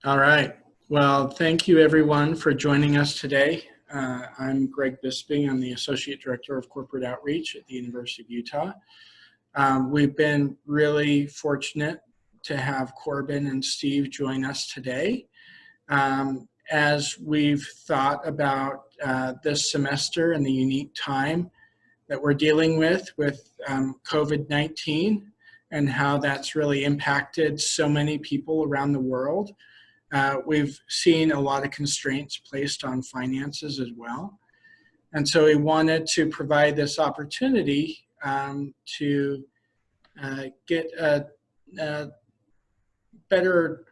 All right. Well, thank you everyone for joining us today. I'm Greg Bisping. I'm the Associate Director of Corporate Outreach at the University of Utah. We've been really fortunate to have Corbin and Steve join us today. As we've thought about this semester and the unique time that we're dealing with COVID-19 and how that's really impacted so many people around the world, we've seen a lot of constraints placed on finances as well. And so we wanted to provide this opportunity to get a better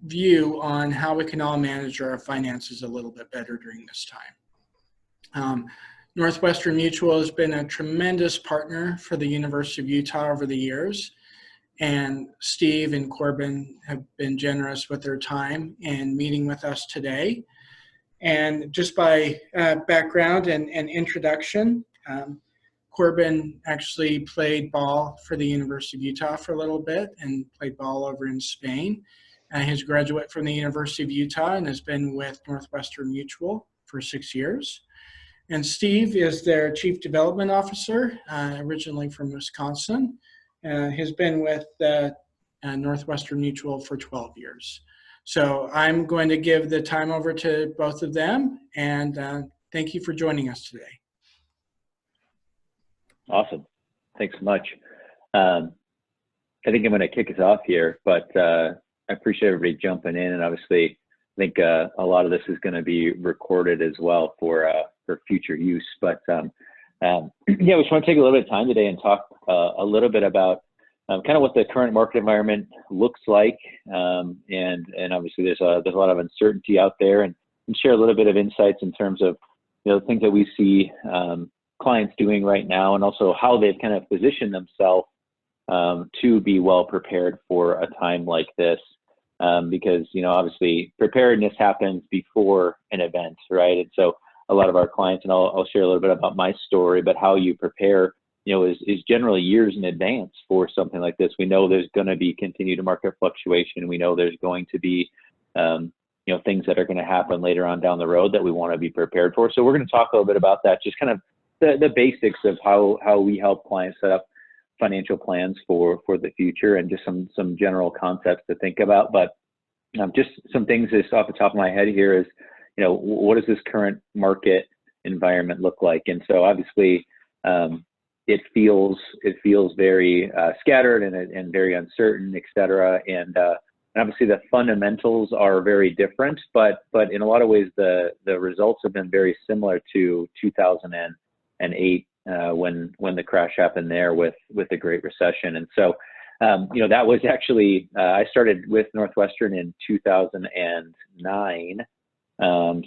view on how we can all manage our finances a little bit better during this time. Northwestern Mutual has been a tremendous partner for the University of Utah over the years. And Steve and Corbin have been generous with their time in meeting with us today. And just by background and introduction, Corbin actually played ball for the University of Utah for a little bit and played ball over in Spain. He's a graduate from the University of Utah and has been with Northwestern Mutual for 6 years. And Steve is their Chief Development Officer, originally from Wisconsin. Has been with Northwestern Mutual for 12 years. So I'm going to give the time over to both of them, and thank you for joining us today. Awesome. Thanks so much. I think I'm going to kick us off here, but I appreciate everybody jumping in, and obviously I think a lot of this is going to be recorded as well for future use. But yeah, we just want to take a little bit of time today and talk a little bit about kind of what the current market environment looks like, and obviously there's a lot of uncertainty out there, and share a little bit of insights in terms of things that we see clients doing right now, and also how they've kind of positioned themselves to be well prepared for a time like this, because obviously preparedness happens before an event, right? And so a lot of our clients, and I'll share a little bit about my story, but how you prepare, is generally years in advance for something like this. We know there's going to be continued market fluctuation. We know there's going to be, things that are going to happen later on down the road that we want to be prepared for. So we're going to talk a little bit about that, just kind of the basics of how we help clients set up financial plans for the future, and just some general concepts to think about. But just some things just off the top of my head here is, what does this current market environment look like? And so obviously it feels very scattered and very uncertain, et cetera. And obviously the fundamentals are very different, but in a lot of ways the results have been very similar to 2008 when the crash happened there with the Great Recession. And so that was actually I started with Northwestern in 2009.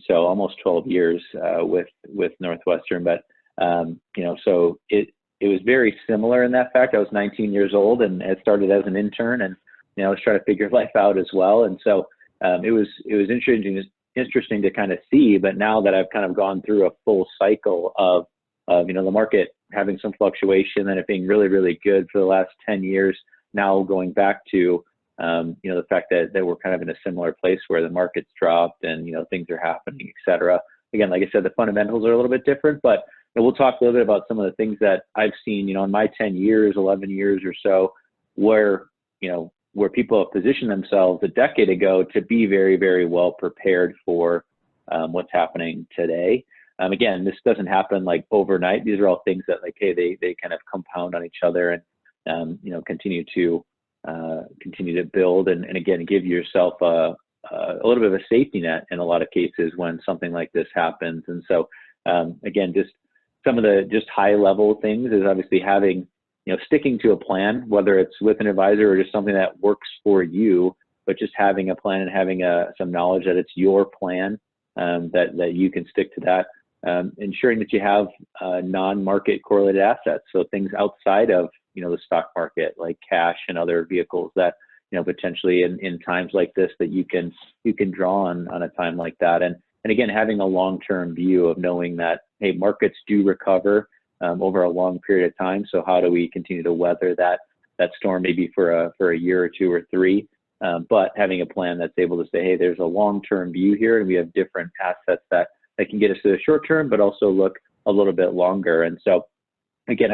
So almost 12 years with Northwestern, but so it was very similar in that fact. I was 19 years old and I started as an intern, and I was trying to figure life out as well. And so it was interesting to kind of see. But now that I've kind of gone through a full cycle of the market having some fluctuation and it being really, really good for the last 10 years, now going back to the fact that we're kind of in a similar place where the market's dropped and, things are happening, et cetera. Again, like I said, the fundamentals are a little bit different, but we'll talk a little bit about some of the things that I've seen, in my 10 years, 11 years or so, where people have positioned themselves a decade ago to be very, very well prepared for what's happening today. Again, this doesn't happen like overnight. These are all things that they kind of compound on each other and, continue to build and again, give yourself a little bit of a safety net in a lot of cases when something like this happens. And so, again, just some of the just high level things is obviously having, sticking to a plan, whether it's with an advisor or just something that works for you, but just having a plan and having some knowledge that it's your plan, that you can stick to that. Ensuring that you have non-market correlated assets, so things outside of the stock market, like cash and other vehicles that potentially in times like this that you can draw on a time like that. And again, having a long-term view of knowing that, hey, markets do recover over a long period of time. So how do we continue to weather that storm, maybe for a year or two or three, but having a plan that's able to say, hey, there's a long-term view here, and we have different assets that can get us to the short term, but also look a little bit longer. And so, again,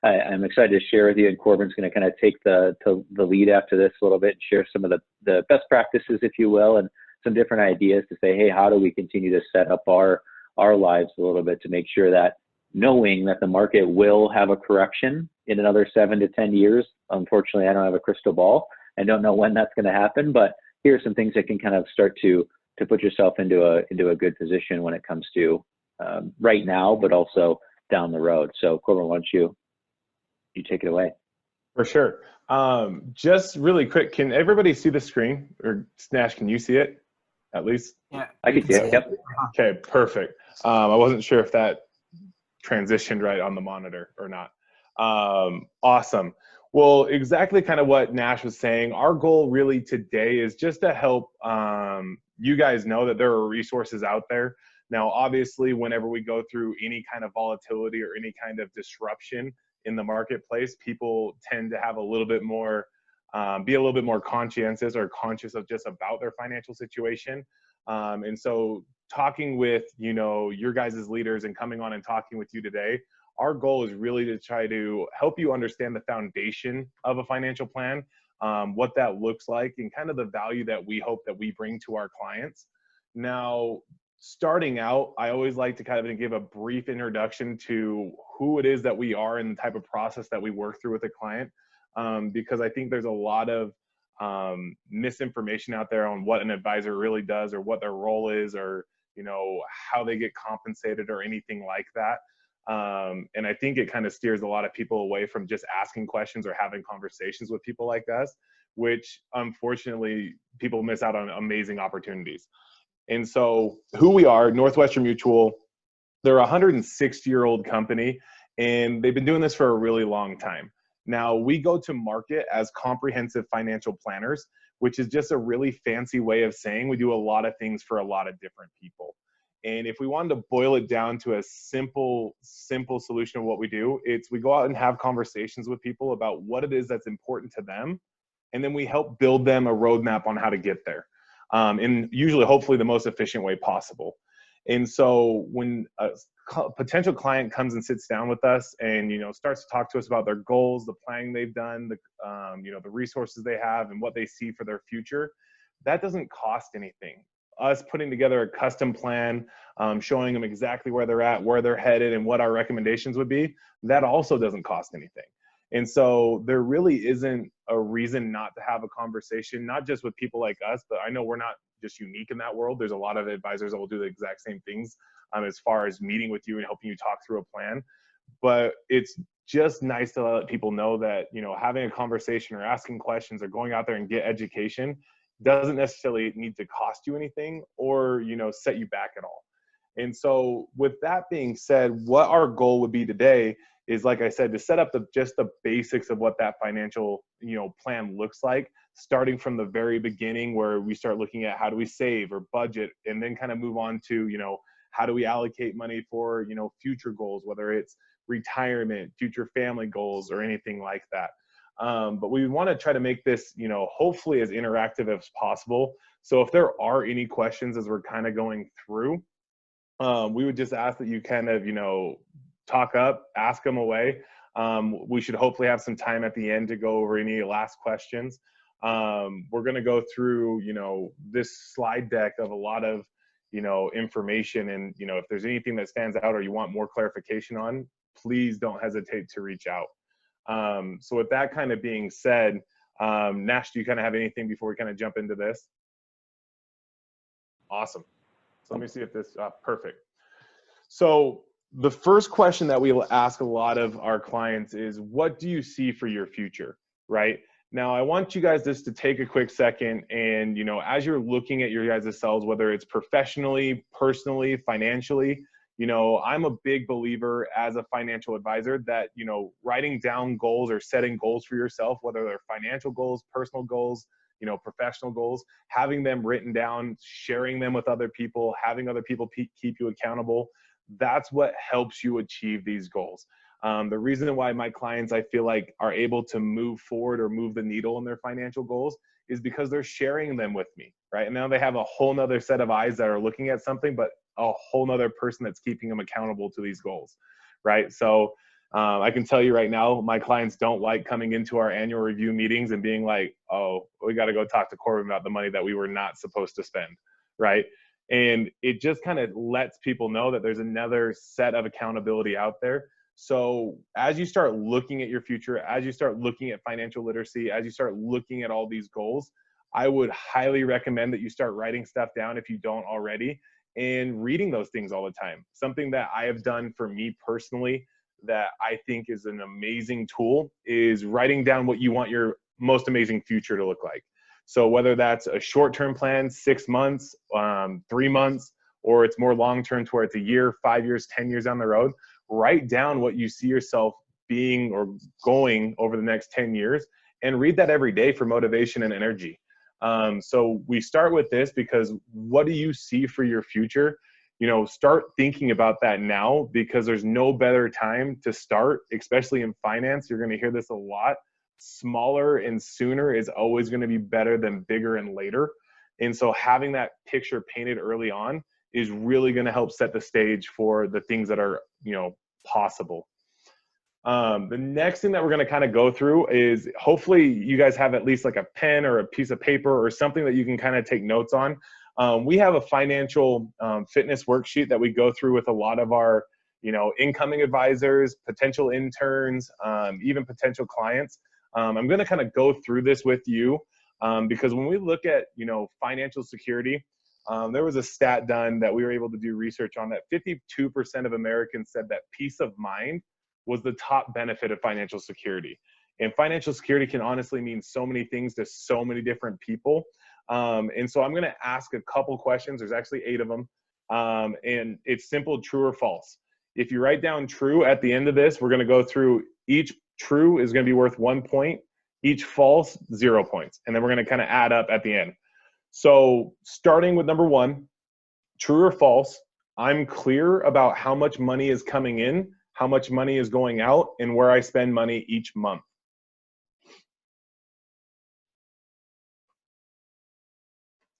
I'm excited to share with you, and Corbin's going to kind of take the lead after this a little bit and share some of the best practices, if you will, and some different ideas to say, hey, how do we continue to set up our lives a little bit to make sure that, knowing that the market will have a correction in another 7 to 10 years. Unfortunately, I don't have a crystal ball. I don't know when that's going to happen, but here are some things that can kind of start to put yourself into a good position when it comes to right now, but also down the road. So Corbin, why don't you take it away? For sure. Just really quick, can everybody see the screen? Or Snash, can you see it at least? Yeah, I can see it. Yep. Okay, perfect. I wasn't sure if that transitioned right on the monitor or not. Awesome. Well, exactly kind of what Nash was saying. Our goal really today is just to help you guys know that there are resources out there. Now, obviously, whenever we go through any kind of volatility or any kind of disruption in the marketplace, people tend to have a little bit more, be a little bit more conscientious or conscious of just about their financial situation. And so talking with, your guys' leaders and coming on and talking with you today, our goal is really to try to help you understand the foundation of a financial plan, what that looks like, and kind of the value that we hope that we bring to our clients. Now, starting out, I always like to kind of give a brief introduction to who it is that we are and the type of process that we work through with a client, because I think there's a lot of misinformation out there on what an advisor really does or what their role is, or how they get compensated or anything like that. And I think it kind of steers a lot of people away from just asking questions or having conversations with people like us, which unfortunately people miss out on amazing opportunities. And so who we are, Northwestern Mutual, they're a 160-year-old company, and they've been doing this for a really long time. Now, we go to market as comprehensive financial planners, which is just a really fancy way of saying we do a lot of things for a lot of different people. And if we wanted to boil it down to a simple solution of what we do, it's we go out and have conversations with people about what it is that's important to them, and then we help build them a roadmap on how to get there, in usually, hopefully, the most efficient way possible. And so when a potential client comes and sits down with us and starts to talk to us about their goals, the planning they've done, the resources they have, and what they see for their future, that doesn't cost anything. Us putting together a custom plan, showing them exactly where they're at, where they're headed, and what our recommendations would be, that also doesn't cost anything. And so there really isn't a reason not to have a conversation, not just with people like us, but I know we're not just unique in that world. There's a lot of advisors that will do the exact same things as far as meeting with you and helping you talk through a plan. But it's just nice to let people know that, having a conversation or asking questions or going out there and get education doesn't necessarily need to cost you anything or, set you back at all. And so with that being said, what our goal would be today is, like I said, to set up just the basics of what that financial, plan looks like, starting from the very beginning where we start looking at how do we save or budget, and then kind of move on to, how do we allocate money for, future goals, whether it's retirement, future family goals, or anything like that. But we want to try to make this, hopefully as interactive as possible. So if there are any questions as we're kind of going through, we would just ask that you kind of, talk up, ask them away. We should hopefully have some time at the end to go over any last questions. We're going to go through, this slide deck of a lot of, information. And, if there's anything that stands out or you want more clarification on, please don't hesitate to reach out. So with that kind of being said, Nash, do you kind of have anything before we kind of jump into this? Awesome. So let me see if this, perfect. So the first question that we will ask a lot of our clients is, what do you see for your future, right? Now, I want you guys just to take a quick second and, as you're looking at your guys' selves, whether it's professionally, personally, financially, I'm a big believer as a financial advisor that, writing down goals or setting goals for yourself, whether they're financial goals, personal goals, professional goals, having them written down, sharing them with other people, having other people keep you accountable, that's what helps you achieve these goals. The reason why my clients, I feel like, are able to move forward or move the needle in their financial goals is because they're sharing them with me, right? And now they have a whole nother set of eyes that are looking at something, but a whole nother person that's keeping them accountable to these goals, right? So I can tell you right now, my clients don't like coming into our annual review meetings and being like, oh, we got to go talk to Corbin about the money that we were not supposed to spend, right? And it just kind of lets people know that there's another set of accountability out there. So as you start looking at your future, as you start looking at financial literacy, as you start looking at all these goals, I would highly recommend that you start writing stuff down if you don't already, and reading those things all the time. Something that I have done for me personally that I think is an amazing tool is writing down what you want your most amazing future to look like. So whether that's a short-term plan, 6 months, 3 months, or it's more long-term to where it's a year, 5 years, 10 years down the road, write down what you see yourself being or going over the next 10 years and read that every day for motivation and energy. So we start with this because what do you see for your future? You know, start thinking about that now, because there's no better time to start, especially in finance. You're going to hear this a lot. Smaller and sooner is always going to be better than bigger and later. And so having that picture painted early on is really going to help set the stage for the things that are, you know, possible. The next thing that we're going to kind of go through is, hopefully you guys have at least like a pen or a piece of paper or something that you can kind of take notes on. We have a financial fitness worksheet that we go through with a lot of our, you know, incoming advisors, potential interns, even potential clients. I'm going to kind of go through this with you because when we look at, you know, financial security, there was a stat done that we were able to do research on that 52% of Americans said that peace of mind was the top benefit of financial security. And financial security can honestly mean so many things to so many different people. And so I'm going to ask a couple questions. There's actually 8 of them. And it's simple, true or false. If you write down true at the end of this, we're going to go through each true is going to be worth 1 point, each false, 0 points. And then we're going to kind of add up at the end. So starting with number 1, true or false, I'm clear about how much money is coming in, how much money is going out, and where I spend money each month.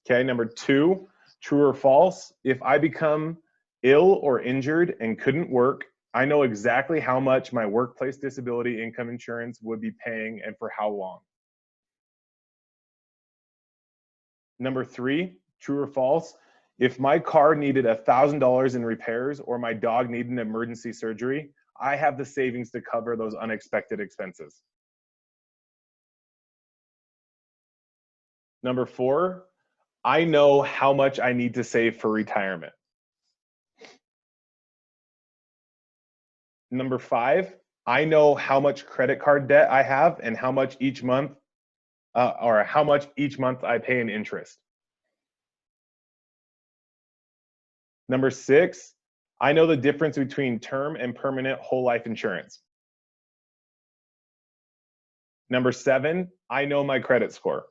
Okay, number 2, true or false, if I become ill or injured and couldn't work, I know exactly how much my workplace disability income insurance would be paying and for how long. Number 3, true or false, if my car needed $1,000 in repairs or my dog needed an emergency surgery, I have the savings to cover those unexpected expenses. Number 4, I know how much I need to save for retirement. Number 5, I know how much credit card debt I have and how much each month how much each month I pay in interest. Number 6, I know the difference between term and permanent whole life insurance. Number 7, I know my credit score.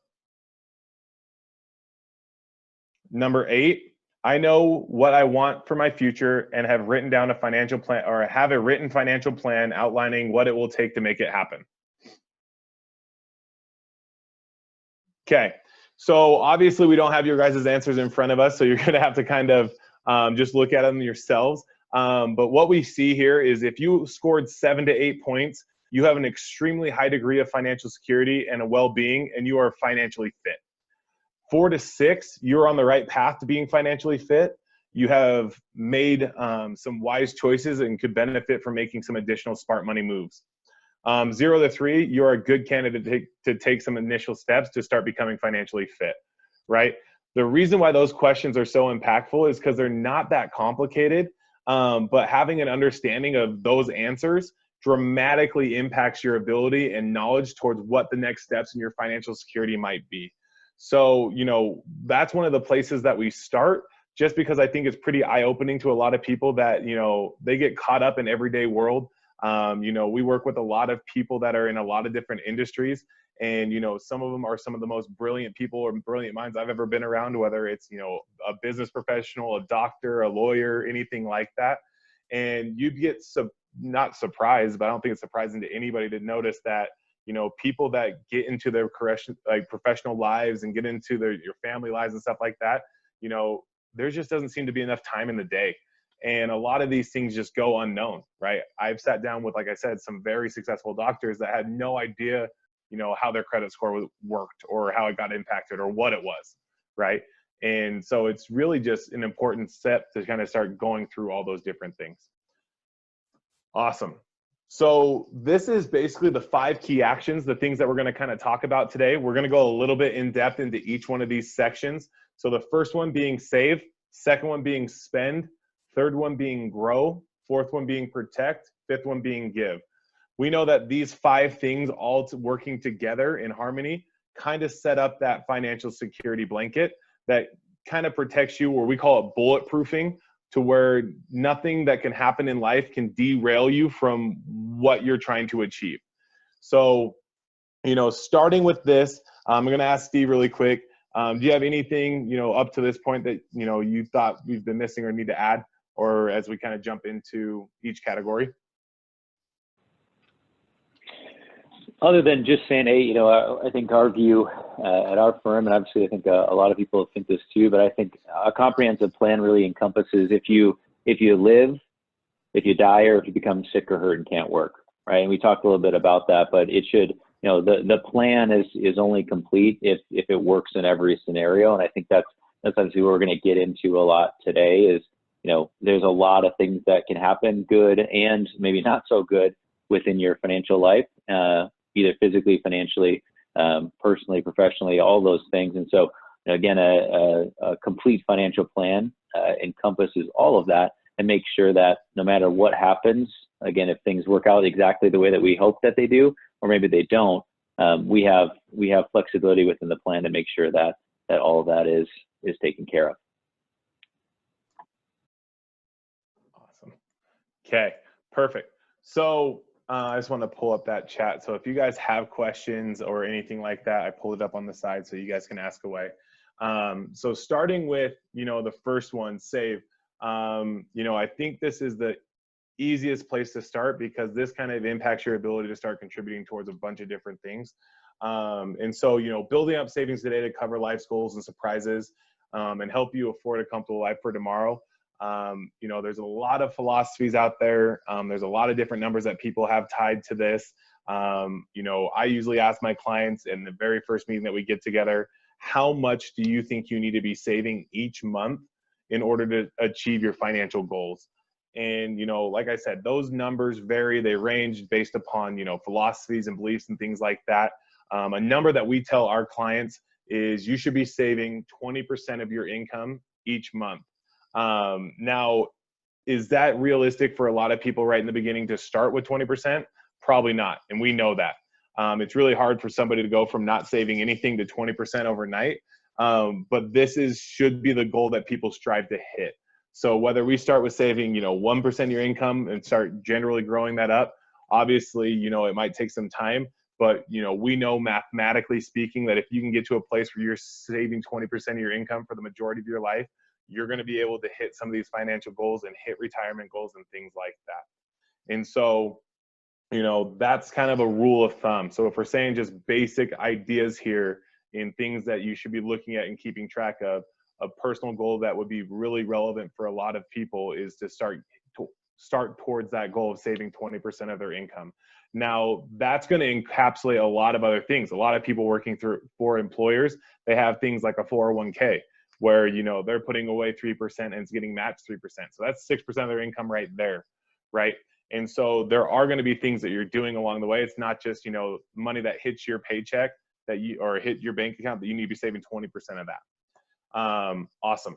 Number 8, I know what I want for my future and have written down a financial plan, or have a written financial plan outlining what it will take to make it happen. Okay, so obviously we don't have your guys' answers in front of us, so you're gonna have to kind of just look at them yourselves. But what we see here is if you scored 7 to 8 points, you have an extremely high degree of financial security and a well-being, and you are financially fit. 4 to 6, you're on the right path to being financially fit. You have made some wise choices and could benefit from making some additional smart money moves. 0 to 3, you're a good candidate to take some initial steps to start becoming financially fit, right? The reason why those questions are so impactful is because they're not that complicated, but having an understanding of those answers dramatically impacts your ability and knowledge towards what the next steps in your financial security might be. So, you know, that's one of the places that we start, just because I think it's pretty eye-opening to a lot of people that, you know, they get caught up in everyday world. You know, we work with a lot of people that are in a lot of different industries, and, you know, some of them are some of the most brilliant people or brilliant minds I've ever been around, whether it's, you know, a business professional, a doctor, a lawyer, anything like that. And you'd get not surprised, but I don't think it's surprising to anybody to notice that, people that get into their professional lives and get into your family lives and stuff like that, there just doesn't seem to be enough time in the day. And a lot of these things just go unknown, right? I've sat down with, like I said, some very successful doctors that had no idea, how their credit score worked or how it got impacted or what it was, right? And so it's really just an important step to kind of start going through all those different things. Awesome. So this is basically the 5 key actions, the things that we're going to kind of talk about today. We're going to go a little bit in depth into each one of these sections. So the first one being save, second one being spend, third one being grow, fourth one being protect, fifth one being give. We know that these 5 things all working together in harmony kind of set up that financial security blanket that kind of protects you, or we call it bulletproofing, to where nothing that can happen in life can derail you from what you're trying to achieve. So, starting with this, I'm going to ask Steve really quick. Do you have anything, up to this point that, you thought we've been missing or need to add, or as we kind of jump into each category? Other than just saying, hey, I think our view at our firm, and obviously I think a lot of people think this too, but I think a comprehensive plan really encompasses if you live, if you die, or if you become sick or hurt and can't work, right? And we talked a little bit about that, but it should, the plan is only complete if it works in every scenario. And I think that's obviously what we're going to get into a lot today is, there's a lot of things that can happen, good and maybe not so good, within your financial life, either physically, financially, personally, professionally, all those things. And so, again, a complete financial plan encompasses all of that and makes sure that no matter what happens, again, if things work out exactly the way that we hope that they do, or maybe they don't, we have flexibility within the plan to make sure that all of that is taken care of. Awesome. Okay, perfect. So I just want to pull up that chat. So if you guys have questions or anything like that, I pulled it up on the side so you guys can ask away. So starting with, the first one, save. I think this is the easiest place to start because this kind of impacts your ability to start contributing towards a bunch of different things. And so, building up savings today to cover life's goals and surprises and help you afford a comfortable life for tomorrow. There's a lot of philosophies out there. There's a lot of different numbers that people have tied to this. I usually ask my clients in the very first meeting that we get together, how much do you think you need to be saving each month in order to achieve your financial goals? And, like I said, those numbers vary. They range based upon, philosophies and beliefs and things like that. A number that we tell our clients is you should be saving 20% of your income each month. Now, is that realistic for a lot of people right in the beginning to start with 20%? Probably not. And we know that. It's really hard for somebody to go from not saving anything to 20% overnight. But this should be the goal that people strive to hit. So whether we start with saving, 1% of your income and start generally growing that up, obviously, it might take some time, but, we know mathematically speaking that if you can get to a place where you're saving 20% of your income for the majority of your life, you're going to be able to hit some of these financial goals and hit retirement goals and things like that. And so, that's kind of a rule of thumb. So if we're saying just basic ideas here in things that you should be looking at and keeping track of, a personal goal that would be really relevant for a lot of people is to start towards that goal of saving 20% of their income. Now, that's going to encapsulate a lot of other things. A lot of people working for employers, they have things like a 401k where, they're putting away 3% and it's getting matched 3%. So that's 6% of their income right there, right? And so there are going to be things that you're doing along the way. It's not just, money that hits your paycheck or hit your bank account that you need to be saving 20% of that. Awesome.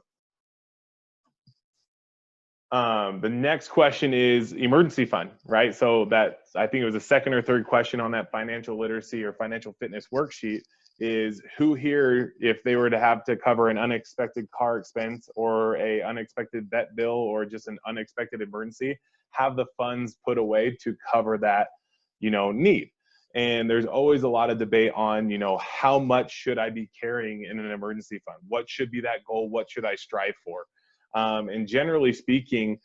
The next question is emergency fund, right? So I think it was the second or third question on that financial literacy or financial fitness worksheet is who here, if they were to have to cover an unexpected car expense or a unexpected vet bill or just an unexpected emergency, have the funds put away to cover that, need. And there's always a lot of debate on, how much should I be carrying in an emergency fund? What should be that goal? What should I strive for? And generally speaking,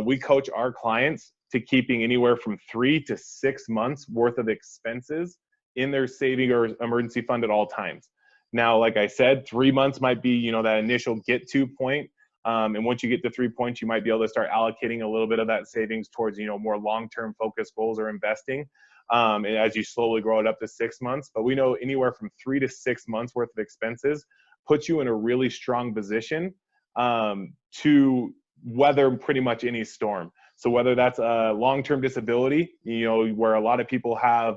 we coach our clients to keeping anywhere from 3 to 6 months worth of expenses in their saving or emergency fund at all times. Now, like I said, 3 months might be, you know, that initial get to point. And once you get to 3 points, you might be able to start allocating a little bit of that savings towards, you know, more long-term focused goals or investing. And as you slowly grow it up to 6 months, but we know anywhere from 3 to 6 months worth of expenses puts you in a really strong position to weather pretty much any storm. So whether that's a long-term disability, you know, where a lot of people have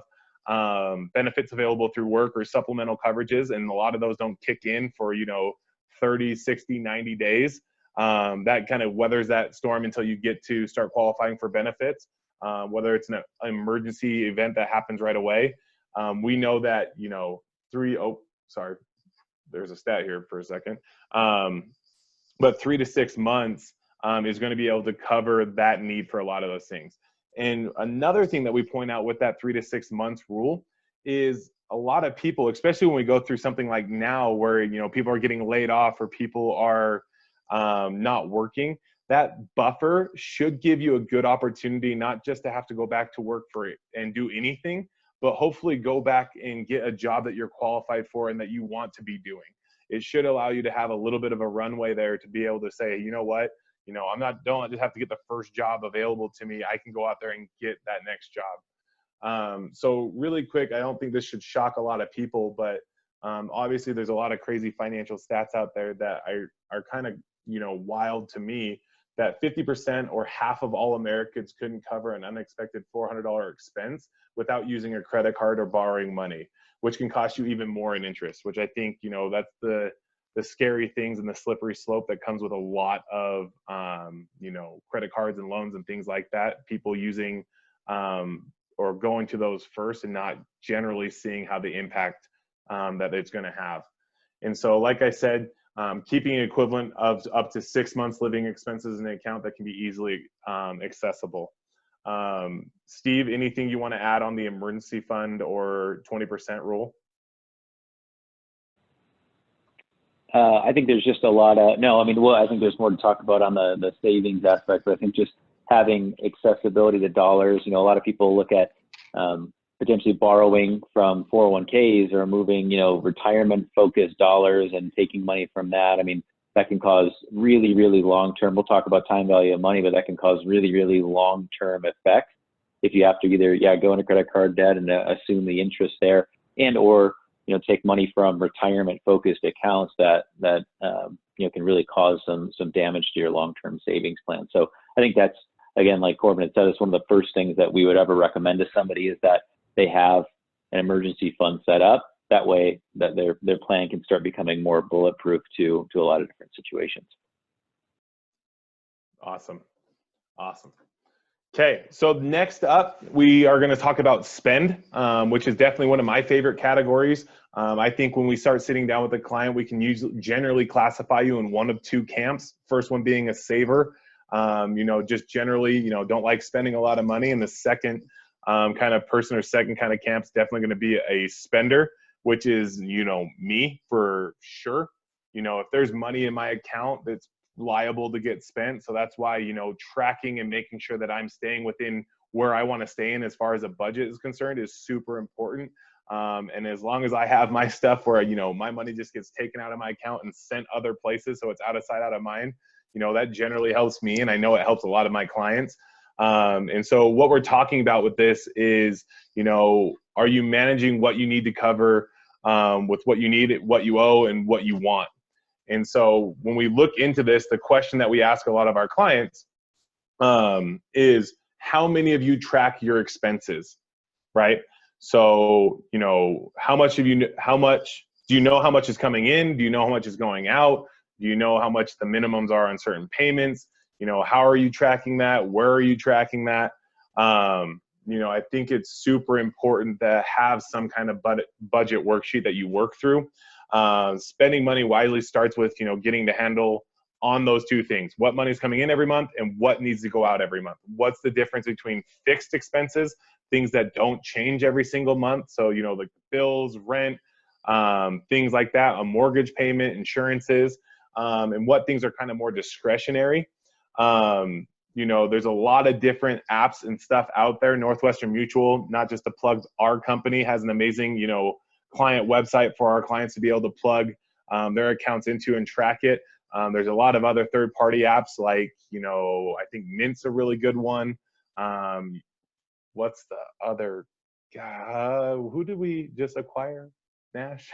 benefits available through work or supplemental coverages, and a lot of those don't kick in for, you know, 30, 60, 90 days. That kind of weathers that storm until you get to start qualifying for benefits, whether it's an emergency event that happens right away. We know that, you know, there's a stat here for a second. But 3 to 6 months is going to be able to cover that need for a lot of those things. And another thing that we point out with that 3 to 6 months rule is a lot of people, especially when we go through something like now where, you know, people are getting laid off or people are not working, that buffer should give you a good opportunity, not just to have to go back to work for it and do anything, but hopefully go back and get a job that you're qualified for and that you want to be doing. It should allow you to have a little bit of a runway there to be able to say, you know what, you know, don't just have to get the first job available to me. I can go out there and get that next job. So really quick, I don't think this should shock a lot of people, but obviously there's a lot of crazy financial stats out there that are kind of, you know, wild to me, that 50% or half of all Americans couldn't cover an unexpected $400 expense without using a credit card or borrowing money, which can cost you even more in interest, which I think, you know, that's the scary things and the slippery slope that comes with a lot of, you know, credit cards and loans and things like that, people using or going to those first and not generally seeing how the impact that it's going to have. And so, like I said, keeping an equivalent of up to 6 months living expenses in an account that can be easily accessible. Steve, anything you want to add on the emergency fund or 20% rule? I think there's just a lot of, no, I mean, well, I think there's more to talk about on the savings aspect, but I think just having accessibility to dollars, you know, a lot of people look at potentially borrowing from 401ks or moving, you know, retirement focused dollars and taking money from that. I mean, that can cause really, really long-term, we'll talk about time value of money, but that can cause really, really long-term effects if you have to either, go into credit card debt and assume the interest there, and or, you know, take money from retirement focused accounts that you know, can really cause some damage to your long-term savings plan. So I think that's, again, like Corbin had said, it's one of the first things that we would ever recommend to somebody is that they have an emergency fund set up. That way that their plan can start becoming more bulletproof to a lot of different situations. Awesome. Awesome. Okay, so next up, we are going to talk about spend, which is definitely one of my favorite categories. I think when we start sitting down with a client, we can generally classify you in one of two camps. First one being a saver, you know, just generally, you know, don't like spending a lot of money. And the second kind of person or second kind of camp is definitely going to be a spender, which is, you know, me for sure. You know, if there's money in my account that's liable to get spent. So that's why, you know, tracking and making sure that I'm staying within where I want to stay in as far as a budget is concerned is super important. And as long as I have my stuff where, you know, my money just gets taken out of my account and sent other places, so it's out of sight, out of mind, you know, that generally helps me. And I know it helps a lot of my clients. And so what we're talking about with this is, you know, are you managing what you need to cover with what you need, what you owe, and what you want? And so when we look into this, the question that we ask a lot of our clients is, how many of you track your expenses, right? So, you know, how much do you know how much is coming in? Do you know how much is going out? Do you know how much the minimums are on certain payments? You know, how are you tracking that? Where are you tracking that? You know, I think it's super important to have some kind of budget worksheet that you work through. Spending money wisely starts with, you know, getting the handle on those two things. What money is coming in every month and what needs to go out every month. What's the difference between fixed expenses, things that don't change every single month? So, you know, like bills, rent, things like that, a mortgage payment, insurances, and what things are kind of more discretionary. You know, there's a lot of different apps and stuff out there. Northwestern Mutual, not just to plug our company, has an amazing, you know, client website for our clients to be able to plug their accounts into and track it. There's a lot of other third-party apps like, you know, I think Mint's a really good one. What's the other? Who did we just acquire, Nash?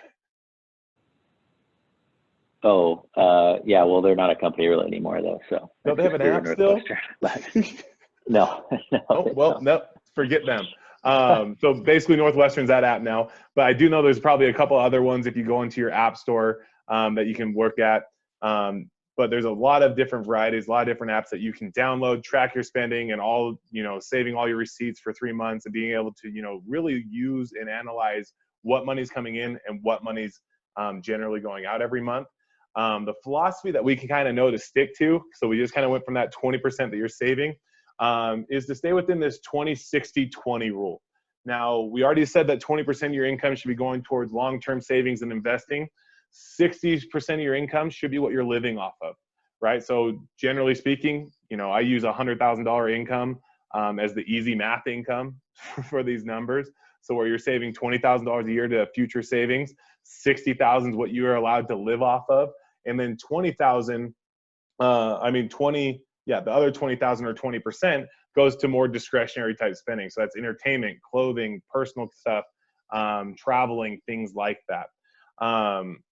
Oh, yeah. Well, they're not a company really anymore, though. So No, they have an app still. No. Oh, well, no, forget them. So basically, Northwestern's that app now. But I do know there's probably a couple other ones if you go into your app store that you can look at. But there's a lot of different varieties, a lot of different apps that you can download, track your spending, and all, you know, saving all your receipts for 3 months and being able to, you know, really use and analyze what money's coming in and what money's generally going out every month. The philosophy that we can kind of know to stick to, so we just kind of went from that 20% that you're saving, is to stay within this 20-60-20 rule. Now, we already said that 20% of your income should be going towards long-term savings and investing. 60% of your income should be what you're living off of, right? So generally speaking, you know, I use $100,000 income as the easy math income for these numbers. So where you're saving $20,000 a year to future savings, 60,000 is what you are allowed to live off of. And then 20,000, the other 20,000 or 20% goes to more discretionary type spending. So that's entertainment, clothing, personal stuff, traveling, things like that.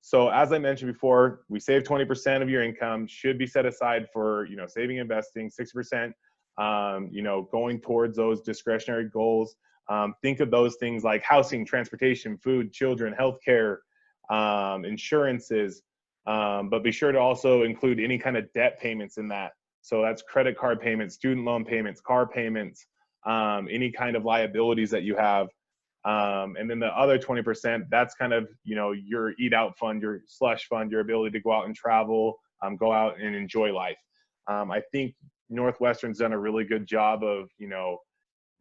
So as I mentioned before, we save 20% of your income should be set aside for, you know, saving, investing, 60%, you know, going towards those discretionary goals. Think of those things like housing, transportation, food, children, healthcare, insurances, but be sure to also include any kind of debt payments in that. So that's credit card payments, student loan payments, car payments, any kind of liabilities that you have. And then the other 20%, that's kind of, you know, your eat out fund, your slush fund, your ability to go out and travel, go out and enjoy life. I think Northwestern's done a really good job of, you know,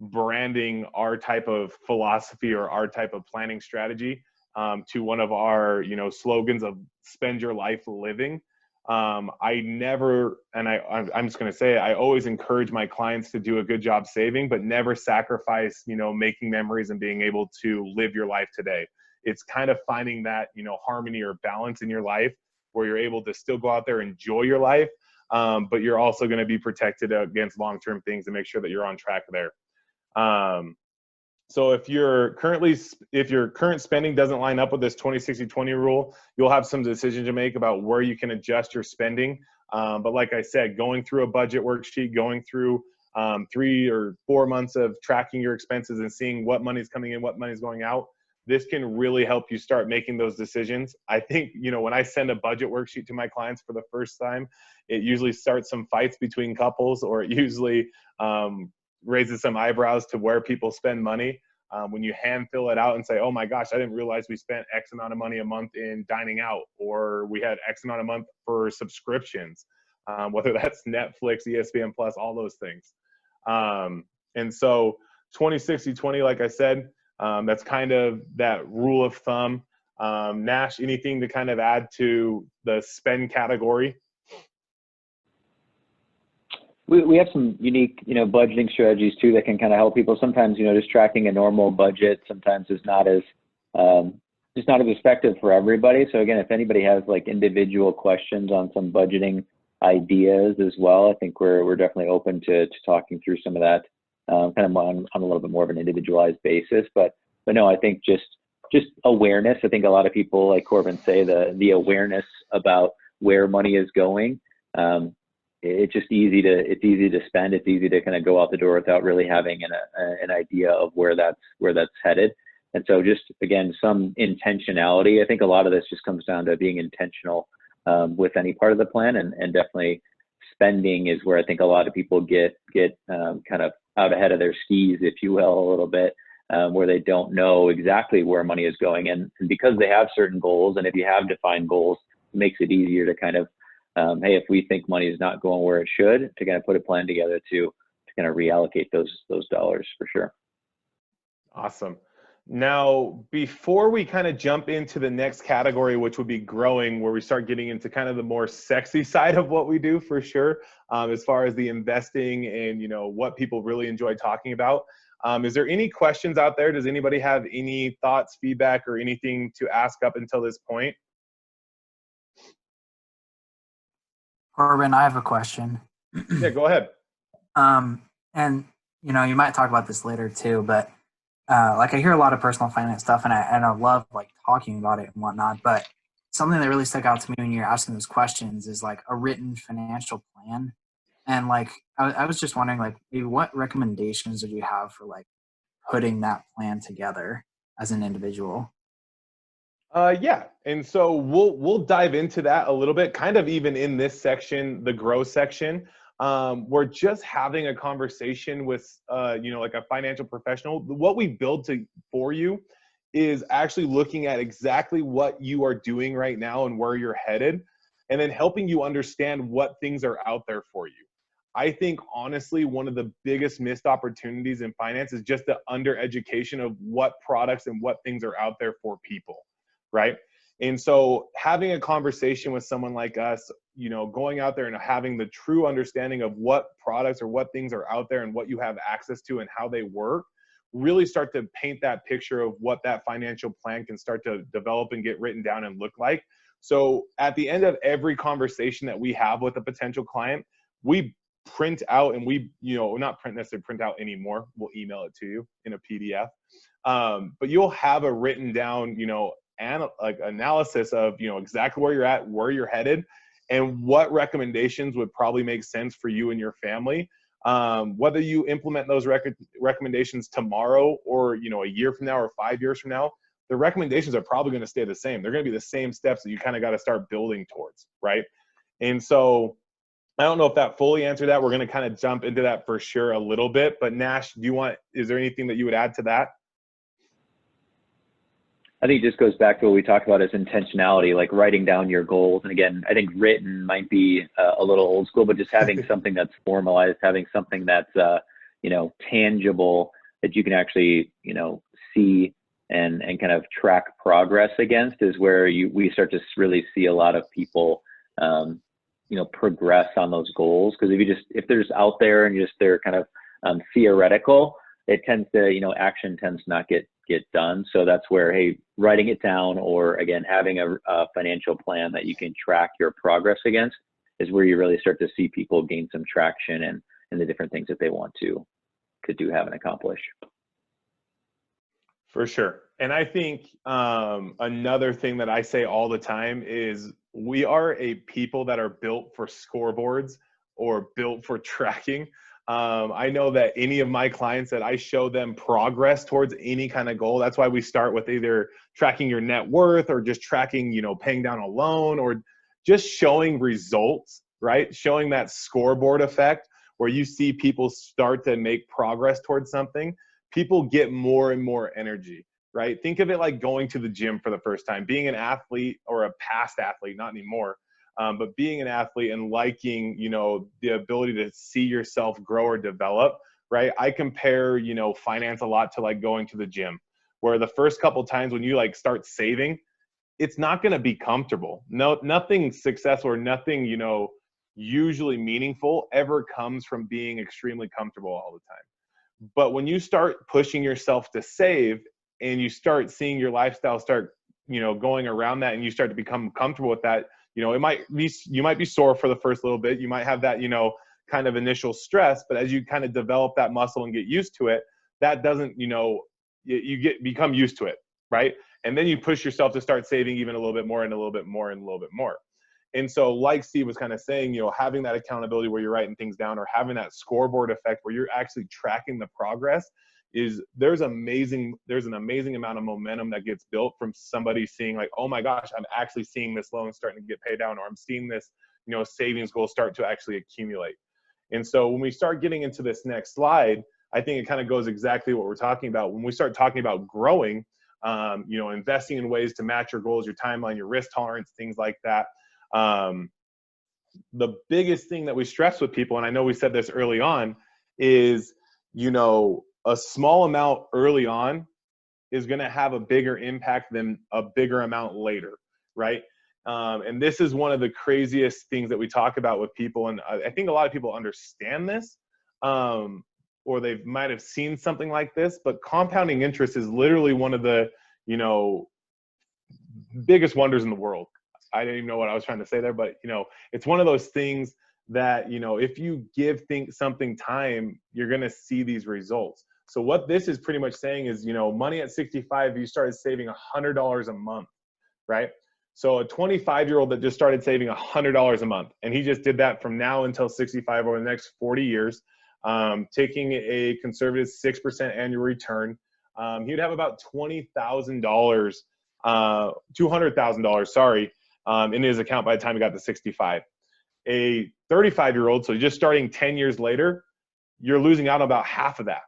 branding our type of philosophy or our type of planning strategy to one of our, you know, slogans of spend your life living. I never, and I'm just going to say, I always encourage my clients to do a good job saving, but never sacrifice, you know, making memories and being able to live your life today. It's kind of finding that, you know, harmony or balance in your life where you're able to still go out there, enjoy your life, but you're also going to be protected against long-term things and make sure that you're on track there. So if your current spending doesn't line up with this 20-60-20 rule, you'll have some decisions to make about where you can adjust your spending. But like I said, going through a budget worksheet, going through 3 or 4 months of tracking your expenses and seeing what money's coming in, what money's going out, this can really help you start making those decisions. I think, you know, when I send a budget worksheet to my clients for the first time, it usually starts some fights between couples, or it usually raises some eyebrows to where people spend money. When you hand fill it out and say, oh my gosh, I didn't realize we spent X amount of money a month in dining out, or we had X amount a month for subscriptions, whether that's Netflix, ESPN Plus, all those things. And so 20-60-20, like I said, that's kind of that rule of thumb. Nash, anything to kind of add to the spend category? We have some unique, you know, budgeting strategies too that can kind of help people. Sometimes, you know, just tracking a normal budget sometimes is not as just not as effective for everybody. So again, if anybody has like individual questions on some budgeting ideas as well, I think we're definitely open to talking through some of that kind of on a little bit more of an individualized basis. But no, I think just awareness. I think a lot of people, like Corbin say, the awareness about where money is going. It's just easy to spend. It's easy to kind of go out the door without really having an idea of where that's headed. And so just, again, some intentionality. I think a lot of this just comes down to being intentional with any part of the plan, and definitely spending is where I think a lot of people get kind of out ahead of their skis, if you will, a little bit, where they don't know exactly where money is going. And because they have certain goals, and if you have defined goals, it makes it easier to kind of, hey, if we think money is not going where it should, to kind of put a plan together to kind of reallocate those dollars for sure. Awesome. Now, before we kind of jump into the next category, which would be growing, where we start getting into kind of the more sexy side of what we do for sure, as far as the investing and, you know, what people really enjoy talking about. Is there any questions out there? Does anybody have any thoughts, feedback, or anything to ask up until this point? Corbin, I have a question. Yeah, go ahead. And you know, you might talk about this later too, but like I hear a lot of personal finance stuff, and I love like talking about it and whatnot. But something that really stuck out to me when you're asking those questions is like a written financial plan. And like I was just wondering, like, maybe what recommendations would you have for like putting that plan together as an individual? Yeah, and so we'll dive into that a little bit, kind of even in this section, the grow section. We're just having a conversation with, you know, like a financial professional. What we build for you is actually looking at exactly what you are doing right now and where you're headed, and then helping you understand what things are out there for you. I think honestly, one of the biggest missed opportunities in finance is just the undereducation of what products and what things are out there for people, right? And so having a conversation with someone like us, you know, going out there and having the true understanding of what products or what things are out there and what you have access to and how they work, really start to paint that picture of what that financial plan can start to develop and get written down and look like. So at the end of every conversation that we have with a potential client, we print out, and we, you know, not necessarily print out anymore, we'll email it to you in a PDF. But you'll have a written down, you know, like analysis of, you know, exactly where you're at, where you're headed, and what recommendations would probably make sense for you and your family. Whether you implement those recommendations tomorrow or, you know, a year from now or 5 years from now, the recommendations are probably going to stay the same. They're going to be the same steps that you kind of got to start building towards, right? And so I don't know if that fully answered that. We're going to kind of jump into that for sure a little bit. But Nash, is there anything that you would add to that? I think it just goes back to what we talked about as intentionality, like writing down your goals. And again, I think written might be a little old school, but just having something that's formalized, having something that's, you know, tangible that you can actually, you know, see and kind of track progress against is where we start to really see a lot of people, you know, progress on those goals. Because if they're just out there and they're kind of theoretical, it tends to, you know, action tends to not get done. So that's where, hey, writing it down, or again, having a financial plan that you can track your progress against, is where you really start to see people gain some traction and the different things that they want to do, have, and accomplish. For sure. And I think another thing that I say all the time is we are a people that are built for scoreboards or built for tracking. I know that any of my clients that I show them progress towards any kind of goal, that's why we start with either tracking your net worth or just tracking, you know, paying down a loan, or just showing results, right? Showing that scoreboard effect where you see people start to make progress towards something. People get more and more energy, right? Think of it like going to the gym for the first time, being an athlete or a past athlete, not anymore. But being an athlete and liking, you know, the ability to see yourself grow or develop, right? I compare, you know, finance a lot to like going to the gym, where the first couple times when you like start saving, it's not going to be comfortable. No, nothing successful or nothing, you know, usually meaningful ever comes from being extremely comfortable all the time. But when you start pushing yourself to save and you start seeing your lifestyle start, you know, going around that, and you start to become comfortable with that, you know, you might be sore for the first little bit. You might have that, you know, kind of initial stress, but as you kind of develop that muscle and get used to it, that doesn't, you know, become used to it, right? And then you push yourself to start saving even a little bit more and a little bit more and a little bit more. And so like Steve was kind of saying, you know, having that accountability where you're writing things down, or having that scoreboard effect where you're actually tracking the progress, there's an amazing amount of momentum that gets built from somebody seeing like, oh my gosh, I'm actually seeing this loan starting to get paid down, or I'm seeing this, you know, savings goal start to actually accumulate. And so when we start getting into this next slide, I think it kind of goes exactly what we're talking about. When we start talking about growing, you know, investing in ways to match your goals, your timeline, your risk tolerance, things like that. The biggest thing that we stress with people, and I know we said this early on, is, you know, a small amount early on is going to have a bigger impact than a bigger amount later, right? And this is one of the craziest things that we talk about with people. And I think a lot of people understand this, or they might have seen something like this, but compounding interest is literally one of the, you know, biggest wonders in the world. I didn't even know what I was trying to say there, but, you know, it's one of those things that, you know, if you give something time, you're going to see these results. So what this is pretty much saying is, you know, money at 65, you started saving $100 a month, right? So a 25-year-old that just started saving $100 a month, and he just did that from now until 65 over the next 40 years, taking a conservative 6% annual return, he'd have about $20,000, $200,000, sorry, in his account by the time he got to 65. A 35-year-old, so just starting 10 years later, you're losing out on about half of that,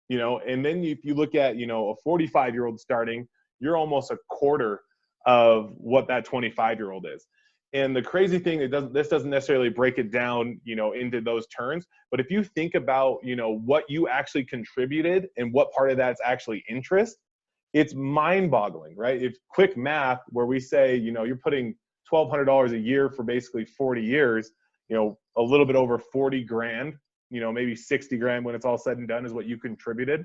you know. And then if you look at, you know, a 45-year-old starting, you're almost a quarter of what that 25-year-old is. And the crazy thing, this doesn't necessarily break it down, you know, into those terms, but if you think about, you know, what you actually contributed and what part of that's actually interest, it's mind-boggling, right? It's quick math where we say, you know, you're putting $1,200 a year for basically 40 years, you know, a little bit over 40 grand, you know, maybe 60 grand when it's all said and done is what you contributed.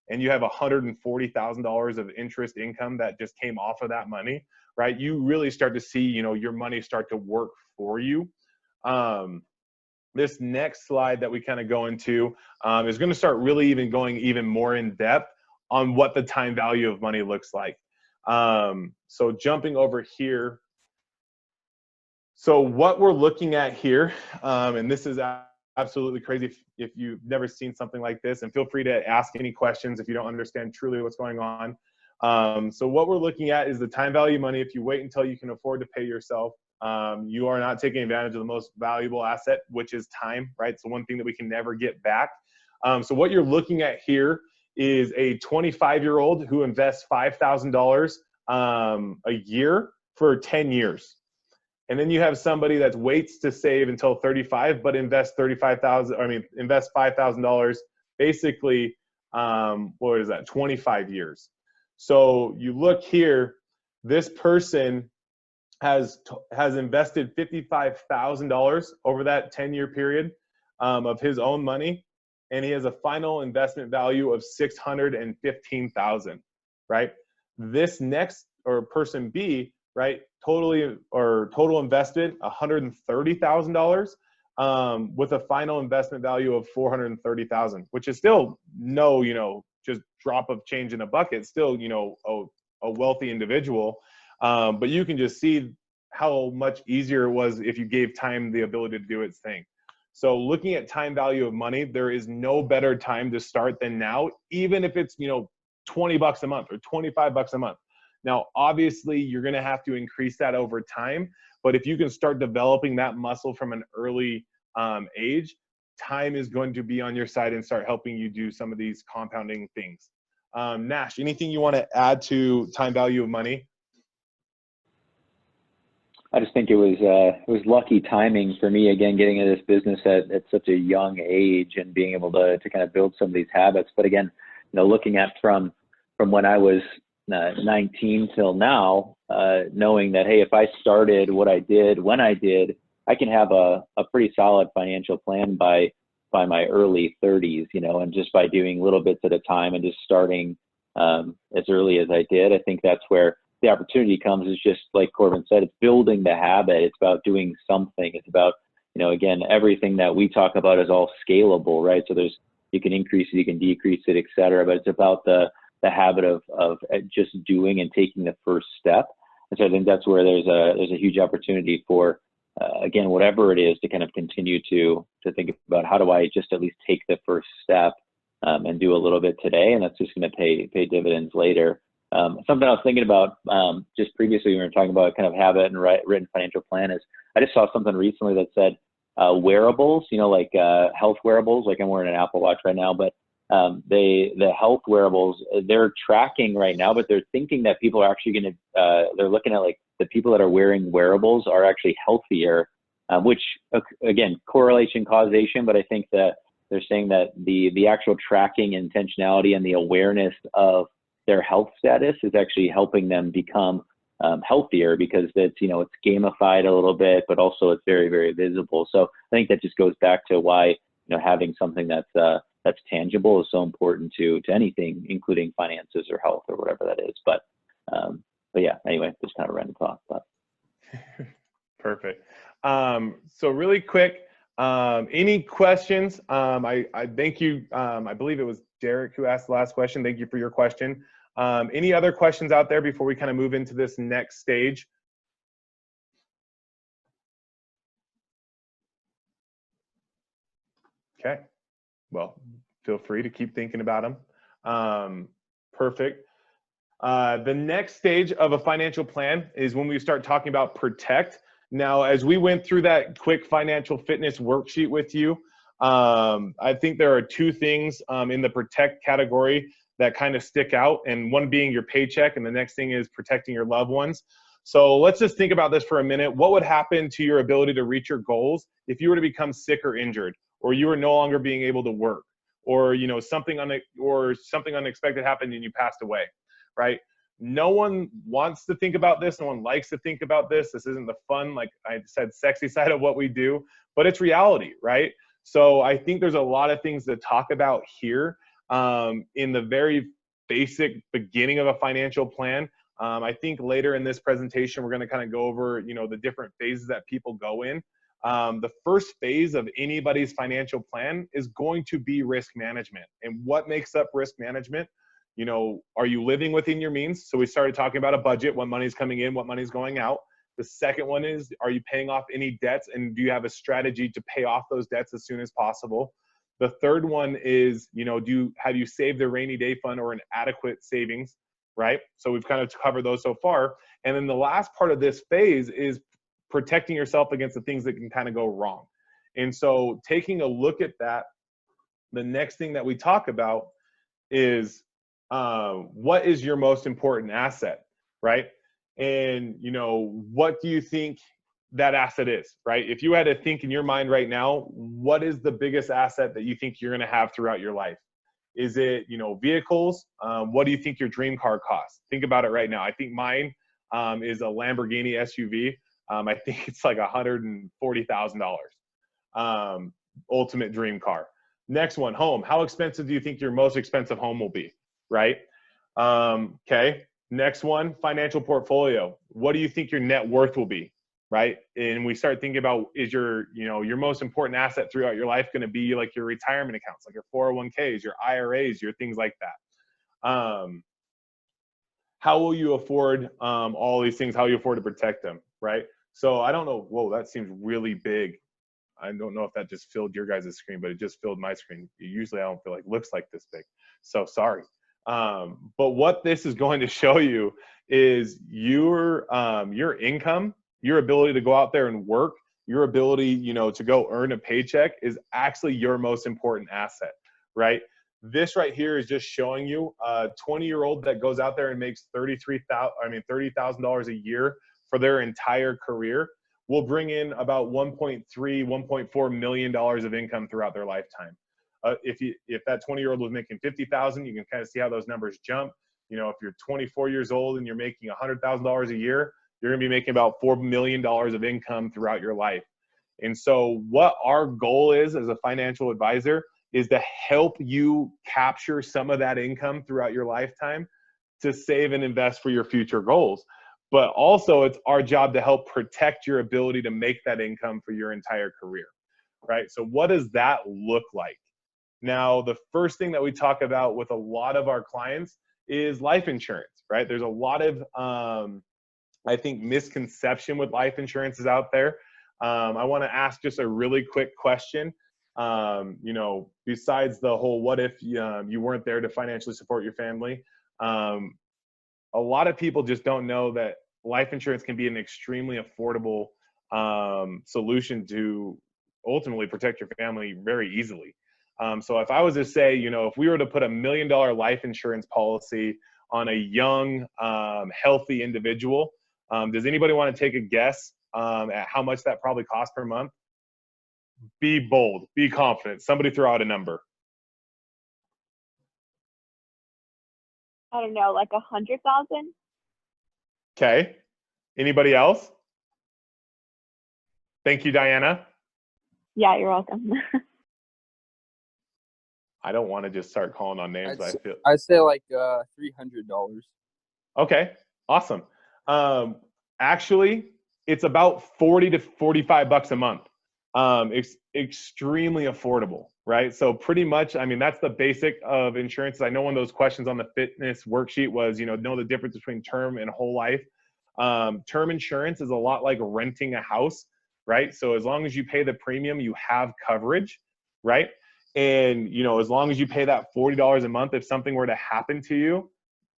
And you have $140,000 of interest income that just came off of that money, right? You really start to see, you know, your money start to work for you. This next slide that we kind of go into is going to start really going even more in depth on what the time value of money looks like. So jumping over here. So what we're looking at here, and this is absolutely crazy if you've never seen something like this, and feel free to ask any questions if you don't understand truly what's going on. So what we're looking at is the time value of money. If you wait until you can afford to pay yourself, you are not taking advantage of the most valuable asset, which is time, right? So one thing that we can never get back. So what you're looking at here is a 25-year-old who invests $5,000 a year for 10 years. And then you have somebody that waits to save until 35, but invests invest $5,000 basically, what is that, 25 years. So you look here, this person has invested $55,000 over that 10-year period of his own money, and he has a final investment value of $615,000, right? This next, or person B, right, total invested $130,000 with a final investment value of $430,000, which is still no, you know, just drop of change in a bucket, still, you know, a wealthy individual. But you can just see how much easier it was if you gave time the ability to do its thing. So looking at time value of money, there is no better time to start than now, even if it's, you know, $20 a month or $25 a month. Now, obviously, you're going to have to increase that over time. But if you can start developing that muscle from an early age, time is going to be on your side and start helping you do some of these compounding things. Nash, anything you want to add to time value of money? I just think it was lucky timing for me, again, getting into this business at such a young age and being able to kind of build some of these habits. But again, you know, looking at from when I was 19 till now, knowing that, hey, if I started what I did when I did, I can have a pretty solid financial plan by my early 30s, you know, and just by doing little bits at a time and just starting as early as I did. I think that's where the opportunity comes, is just like Corbin said, it's building the habit. It's about doing something. It's about, you know, again, everything that we talk about is all scalable, right? So you can increase it, you can decrease it, et cetera, but it's about the habit of just doing and taking the first step. And so I think that's where there's a huge opportunity for, again, whatever it is, to kind of continue to think about, how do I just at least take the first step and do a little bit today, and that's just going to pay dividends later. Something I was thinking about just previously when we were talking about kind of habit and written financial plan is, I just saw something recently that said wearables, you know, like health wearables, like I'm wearing an Apple Watch right now, but the health wearables, they're tracking right now, but they're thinking that people are actually going to, they're looking at like the people that are wearing wearables are actually healthier, which again, correlation, causation, but I think that they're saying that the actual tracking, intentionality, and the awareness of their health status is actually helping them become healthier, because it's, it's gamified a little bit, but also it's very, very visible. So I think that just goes back to why, having something that's tangible is so important to anything, including finances or health or whatever that is. But yeah, anyway, just kind of a random thought. But. Perfect. So really quick, any questions? I thank you. I believe it was Derek who asked the last question. Thank you for your question. Any other questions out there before we kind of move into this next stage? Okay. Well, feel free to keep thinking about them. Perfect. The next stage of a financial plan is when we start talking about protect. Now, as we went through that quick financial fitness worksheet with you, I think there are two things in the protect category that kind of stick out, and one being your paycheck, and the next thing is protecting your loved ones. So let's just think about this for a minute. What would happen to your ability to reach your goals if you were to become sick or injured, or you were no longer being able to work, or something unexpected happened and you passed away, right? No one wants to think about this. No one likes to think about this. This isn't the fun, like I said, sexy side of what we do, but it's reality, right? So I think there's a lot of things to talk about here in the very basic beginning of a financial plan. I think later in this presentation, we're going to kind of go over, the different phases that people go in. The first phase of anybody's financial plan is going to be risk management. And what makes up risk management? Are you living within your means? So we started talking about a budget, what money's coming in, what money's going out. The second one is, are you paying off any debts, and do you have a strategy to pay off those debts as soon as possible? The third one is, have you saved a rainy day fund or an adequate savings, right? So we've kind of covered those so far. And then the last part of this phase is protecting yourself against the things that can kind of go wrong. And so taking a look at that, the next thing that we talk about is what is your most important asset, right? And, what do you think that asset is, right? If you had to think in your mind right now, what is the biggest asset that you think you're going to have throughout your life? Is it, vehicles? What do you think your dream car costs? Think about it right now. I think mine is a Lamborghini SUV. I think it's like $140,000. Ultimate dream car. Next one, home. How expensive do you think your most expensive home will be, right? Okay. Next one, financial portfolio. What do you think your net worth will be, right? And we start thinking about, is your most important asset throughout your life going to be like your retirement accounts, like your 401ks, your IRAs, your things like that. How will you afford all these things? How will you afford to protect them, right? So I don't know. Whoa, that seems really big. I don't know if that just filled your guys' screen, but it just filled my screen. Usually I don't feel like looks like this big. So sorry. But what this is going to show you is your income, your ability to go out there and work, your ability, to go earn a paycheck is actually your most important asset, right? This right here is just showing you a 20-year-old that goes out there and makes $30,000 a year for their entire career will bring in about $1.4 million of income throughout their lifetime. If that 20-year-old was making $50,000, you can kind of see how those numbers jump. If you're 24 years old and you're making $100,000 a year, you're going to be making about $4 million of income throughout your life. And so what our goal is as a financial advisor is to help you capture some of that income throughout your lifetime to save and invest for your future goals. But also it's our job to help protect your ability to make that income for your entire career, right? So what does that look like? Now, the first thing that we talk about with a lot of our clients is life insurance, right? There's a lot of, I think, misconception with life insurances out there. I want to ask just a really quick question. Besides the whole, what if you weren't there to financially support your family? A lot of people just don't know that life insurance can be an extremely affordable solution to ultimately protect your family very easily. So if I was to say, if we were to put $1 million life insurance policy on a young, healthy individual, does anybody want to take a guess at how much that probably costs per month? Be bold, be confident. Somebody throw out a number. I don't know, like 100,000. Okay. Anybody else? Thank you, Diana. Yeah, you're welcome. I don't want to just start calling on names. I'd say like $300. Okay, awesome. Actually, it's about 40 to 45 bucks a month. It's extremely affordable, right? So pretty much, I mean, that's the basic of insurance. I know one of those questions on the fitness worksheet was, know the difference between term and whole life. Term insurance is a lot like renting a house, right? So as long as you pay the premium, you have coverage, right? And, as long as you pay that $40 a month, if something were to happen to you,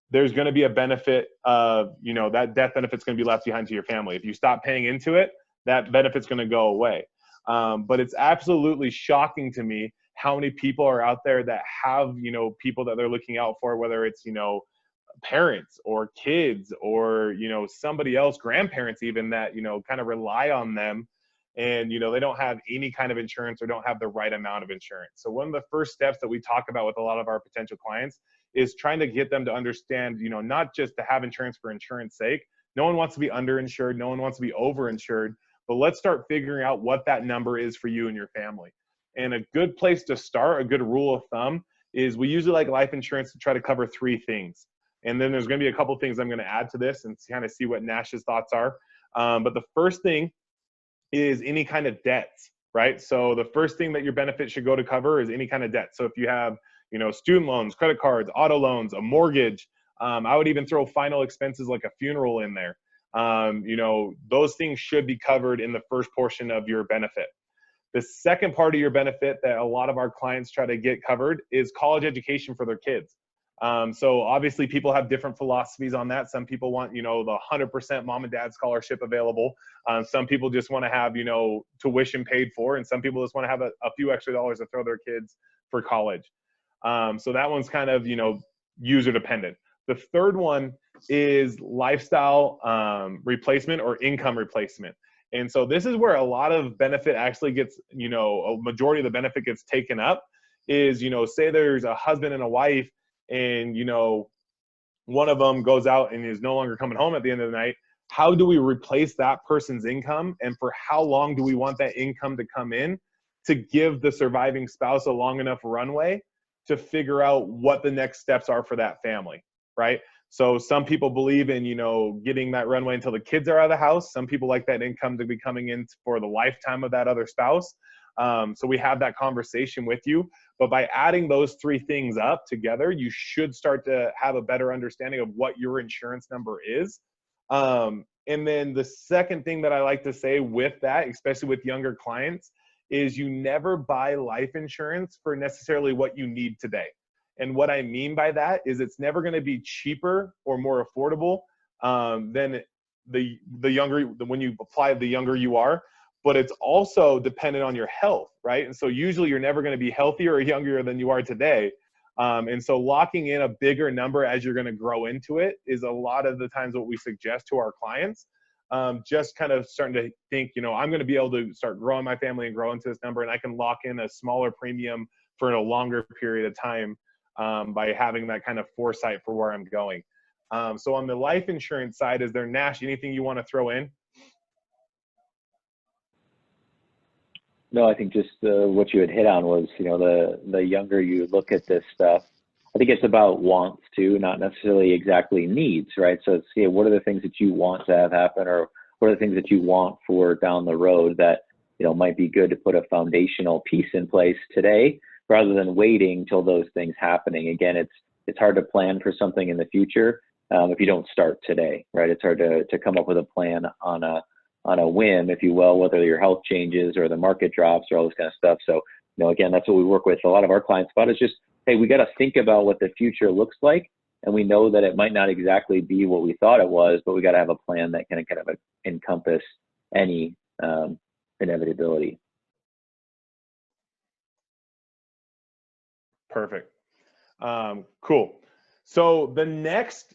there's going to be a benefit of, that death benefit's going to be left behind to your family. If you stop paying into it, that benefit's going to go away. But it's absolutely shocking to me how many people are out there that have, people that they're looking out for, whether it's, parents or kids or, somebody else, grandparents even, that, kind of rely on them. And, they don't have any kind of insurance or don't have the right amount of insurance. So one of the first steps that we talk about with a lot of our potential clients is trying to get them to understand, not just to have insurance for insurance sake. No one wants to be underinsured. No one wants to be overinsured. But let's start figuring out what that number is for you and your family. And a good place to start, a good rule of thumb, is we usually like life insurance to try to cover 3 things. And then there's going to be a couple things I'm going to add to this and kind of see what Nash's thoughts are. But the first thing is any kind of debts, right? So the first thing that your benefit should go to cover is any kind of debt. So if you have, student loans, credit cards, auto loans, a mortgage, I would even throw final expenses like a funeral in there. Those things should be covered in the first portion of your benefit. The second part of your benefit that a lot of our clients try to get covered is college education for their kids. So obviously people have different philosophies on that. Some people want, the 100% mom and dad scholarship available. Some people just want to have, tuition paid for, and some people just want to have a few extra dollars to throw their kids for college. So that one's kind of, user dependent. The third one is lifestyle replacement or income replacement. And so this is where a lot of benefit actually gets, a majority of the benefit gets taken up is, say there's a husband and a wife, and, one of them goes out and is no longer coming home at the end of the night. How do we replace that person's income? And for how long do we want that income to come in to give the surviving spouse a long enough runway to figure out what the next steps are for that family, right? So some people believe in, getting that runway until the kids are out of the house. Some people like that income to be coming in for the lifetime of that other spouse. So we have that conversation with you. But by adding those 3 things up together, you should start to have a better understanding of what your insurance number is. And then the second thing that I like to say with that, especially with younger clients, is you never buy life insurance for necessarily what you need today. And what I mean by that is it's never going to be cheaper or more affordable than the younger, when you apply, the younger you are. But it's also dependent on your health, right? And so usually you're never going to be healthier or younger than you are today. And so locking in a bigger number as you're going to grow into it is a lot of the times what we suggest to our clients. Just kind of starting to think, I'm going to be able to start growing my family and grow into this number, and I can lock in a smaller premium for a longer period of time by having that kind of foresight for where I'm going. So on the life insurance side, is there, Nash, anything you want to throw in? No, I think just what you had hit on was, the younger you look at this stuff, I think it's about wants too, not necessarily exactly needs, right? So it's, what are the things that you want to have happen, or what are the things that you want for down the road that, might be good to put a foundational piece in place today rather than waiting till those things happening. Again, it's hard to plan for something in the future if you don't start today, right? It's hard to come up with a plan on a whim, if you will, whether your health changes or the market drops or all this kind of stuff. So, again, that's what we work with a lot of our clients about, is just, hey, we got to think about what the future looks like. And we know that it might not exactly be what we thought it was, but we got to have a plan that can kind of encompass any inevitability. Perfect. Cool. So the next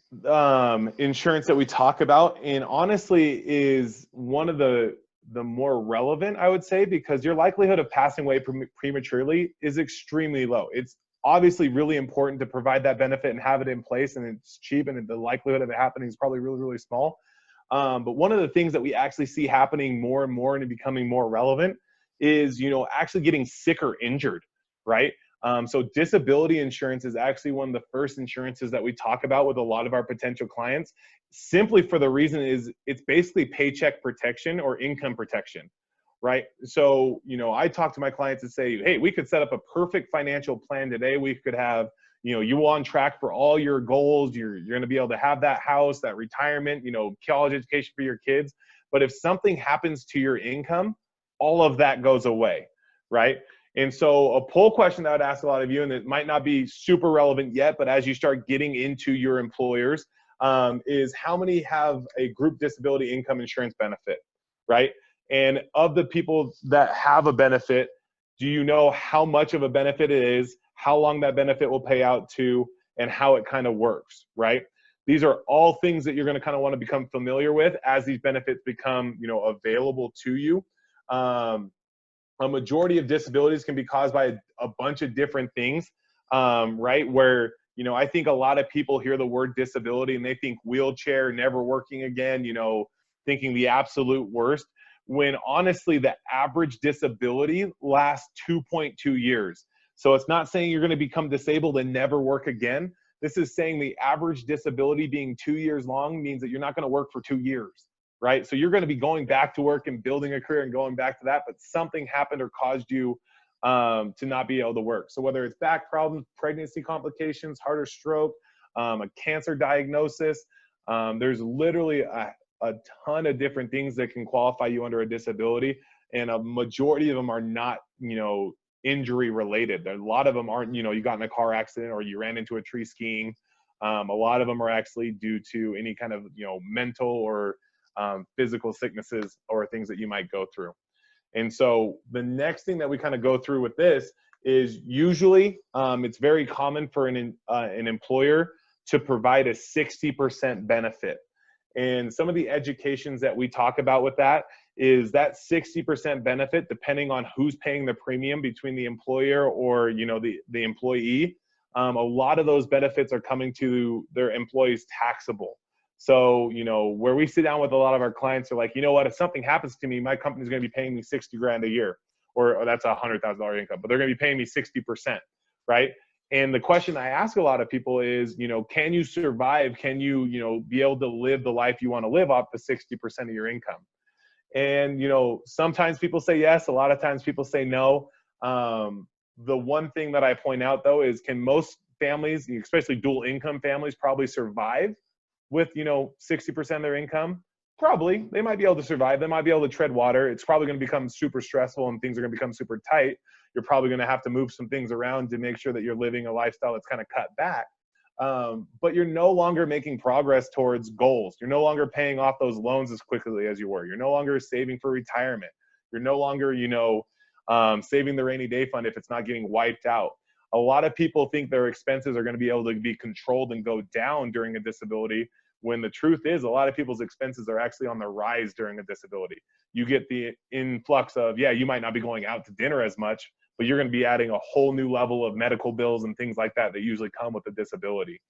insurance that we talk about, and honestly is one of the more relevant, I would say, because your likelihood of passing away prematurely is extremely low. It's obviously really important to provide that benefit and have it in place, and it's cheap, and the likelihood of it happening is probably really, really small. But one of the things that we actually see happening more and more and becoming more relevant is, actually getting sick or injured, right? So disability insurance is actually one of the first insurances that we talk about with a lot of our potential clients, simply for the reason is it's basically paycheck protection or income protection, right? So, I talk to my clients and say, hey, we could set up a perfect financial plan today. We could have, you on track for all your goals. You're going to be able to have that house, that retirement, college education for your kids. But if something happens to your income, all of that goes away, right? And so a poll question that I would ask a lot of you, and it might not be super relevant yet, but as you start getting into your employers, is how many have a group disability income insurance benefit, right? And of the people that have a benefit, do you know how much of a benefit it is, how long that benefit will pay out to, and how it kind of works, right? These are all things that you're going to kind of want to become familiar with as these benefits become, available to you. A majority of disabilities can be caused by a bunch of different things, right? Where, I think a lot of people hear the word disability and they think wheelchair, never working again, thinking the absolute worst, when honestly the average disability lasts 2.2 years. So it's not saying you're going to become disabled and never work again. This is saying the average disability being 2 years long means that you're not going to work for 2 years, right? So you're going to be going back to work and building a career and going back to that, but something happened or caused you to not be able to work. So whether it's back problems, pregnancy complications, heart or stroke, a cancer diagnosis, there's literally a ton of different things that can qualify you under a disability. And a majority of them are not, injury related. A lot of them aren't, you got in a car accident or you ran into a tree skiing. A lot of them are actually due to any kind of, mental or physical sicknesses or things that you might go through. And so the next thing that we kind of go through with this is usually it's very common for an employer to provide a 60% benefit. And some of the educations that we talk about with that is that 60% benefit, depending on who's paying the premium between the employer or, the employee, a lot of those benefits are coming to their employees taxable. So, where we sit down with a lot of our clients are like, what, if something happens to me, my company's going to be paying me 60 grand a year, or that's $100,000 income, but they're going to be paying me 60%, right? And the question I ask a lot of people is, can you survive? Can you, be able to live the life you want to live off the 60% of your income? And, sometimes people say yes, a lot of times people say no. The one thing that I point out though is, can most families, especially dual income families, probably survive with, 60% of their income? Probably. They might be able to survive. They might be able to tread water. It's probably going to become super stressful and things are going to become super tight. You're probably going to have to move some things around to make sure that you're living a lifestyle that's kind of cut back. But you're no longer making progress towards goals. You're no longer paying off those loans as quickly as you were. You're no longer saving for retirement. You're no longer, saving the rainy day fund if it's not getting wiped out. A lot of people think their expenses are going to be able to be controlled and go down during a disability, when the truth is a lot of people's expenses are actually on the rise during a disability. You get the influx of, you might not be going out to dinner as much, but you're going to be adding a whole new level of medical bills and things like that usually come with a disability.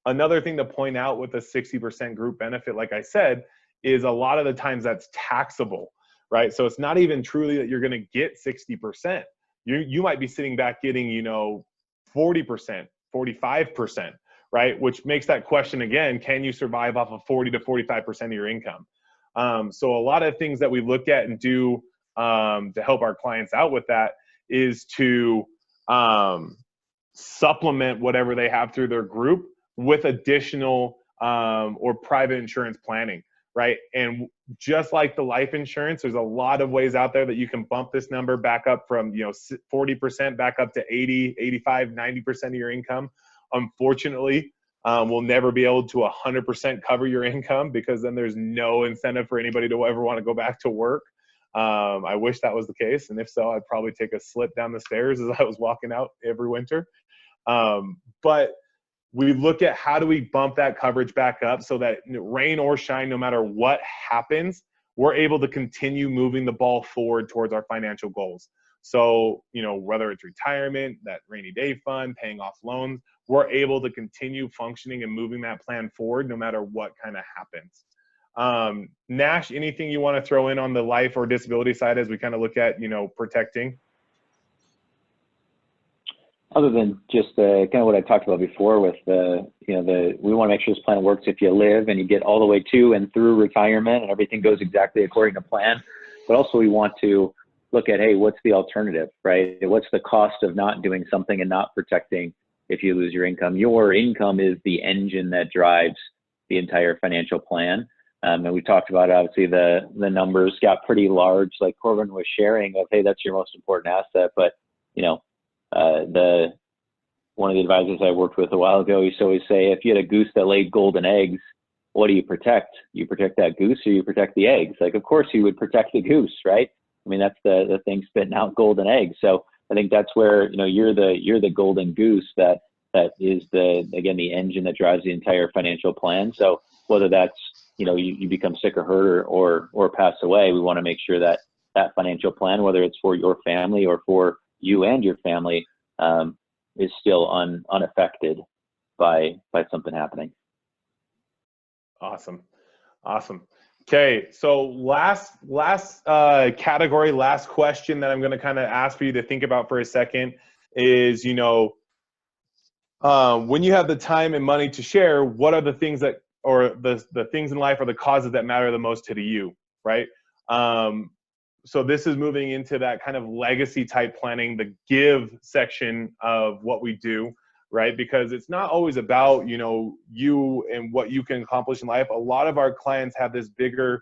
Another thing to point out with a 60% group benefit, like I said, is a lot of the times that's taxable, right? So it's not even truly that you're going to get 60%. You might be sitting back getting, 40%, 45%. Right? Which makes that question again, can you survive off of 40 to 45% of your income? So a lot of things that we look at and do to help our clients out with that is to supplement whatever they have through their group with additional or private insurance planning, right? And just like the life insurance, there's a lot of ways out there that you can bump this number back up from 40% back up to 80, 85, 90% of your income. Unfortunately, we'll never be able to 100% cover your income, because then there's no incentive for anybody to ever want to go back to work. I wish that was the case. And if so, I'd probably take a slip down the stairs as I was walking out every winter. But we look at how do we bump that coverage back up so that rain or shine, no matter what happens, we're able to continue moving the ball forward towards our financial goals. So, you know, whether it's retirement, that rainy day fund, paying off loans, we're able to continue functioning and moving that plan forward no matter what kind of happens. Nash, anything you want to throw in on the life or disability side as we kind of look at, you know, protecting? Other than just kind of what I talked about before with we want to make sure this plan works if you live and you get all the way to and through retirement and everything goes exactly according to plan. But also we want to look at, hey, what's the alternative, right? What's the cost of not doing something and not protecting if you lose your income? Your income is the engine that drives the entire financial plan. And we talked about, obviously, the numbers got pretty large, like Corbin was sharing of, hey, that's your most important asset. But, you know, one of the advisors I worked with a while ago used to always say, if you had a goose that laid golden eggs, what do you protect? You protect that goose or you protect the eggs? Like, of course you would protect the goose, right? I mean, that's the thing spitting out golden eggs. So I think that's where, you know, you're the golden goose that is again, the engine that drives the entire financial plan. So whether that's, you know, you become sick or hurt or pass away, we want to make sure that that financial plan, whether it's for your family or for you and your family, is still unaffected by something happening. Awesome. Okay, so last category, last question that I'm going to kind of ask for you to think about for a second is, you know, when you have the time and money to share, what are the things that, or the things in life or the causes that matter the most to you, right? So this is moving into that kind of legacy type planning, the give section of what we do, right? Because it's not always about, you know, you and what you can accomplish in life. A lot of our clients have this bigger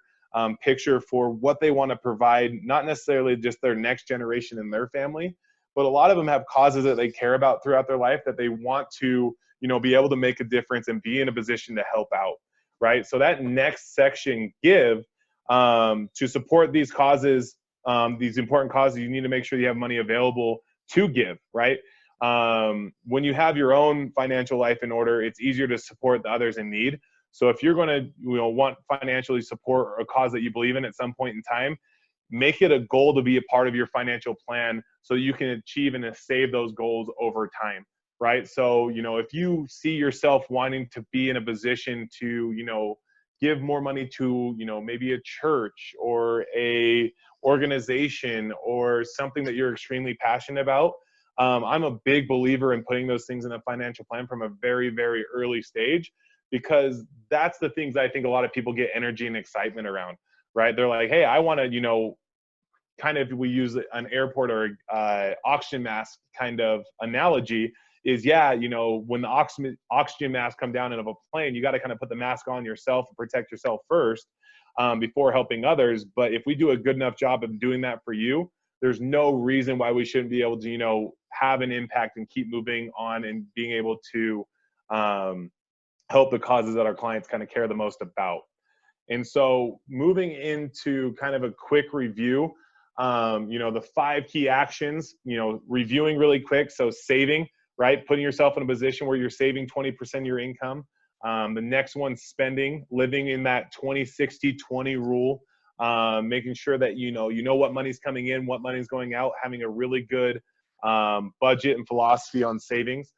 picture for what they want to provide, not necessarily just their next generation and their family, but a lot of them have causes that they care about throughout their life that they want to, you know, be able to make a difference and be in a position to help out, right? So that next section, give, to support these causes, these important causes, you need to make sure you have money available to give, right? When you have your own financial life in order, it's easier to support the others in need. So if you're going to, you know, want financially support a cause that you believe in at some point in time, make it a goal to be a part of your financial plan so you can achieve and save those goals over time, right? So, you know, if you see yourself wanting to be in a position to, you know, give more money to, you know, maybe a church or a organization or something that you're extremely passionate about, I'm a big believer in putting those things in a financial plan from a very, very early stage, because that's the things I think a lot of people get energy and excitement around, right? They're like, hey, I want to, you know, kind of, we use an airport or oxygen mask kind of analogy is, yeah, you know, when the oxygen mask come down out of a plane, you got to kind of put the mask on yourself and protect yourself first before helping others. But if we do a good enough job of doing that for you, there's no reason why we shouldn't be able to, you know, have an impact and keep moving on and being able to help the causes that our clients kind of care the most about. And so moving into kind of a quick review, you know, the 5 key actions, you know, reviewing really quick. So saving, right? Putting yourself in a position where you're saving 20% of your income. The next one, spending, living in that 20-60-20 rule, making sure that, you know what money's coming in, what money's going out, having a really good budget and philosophy on savings.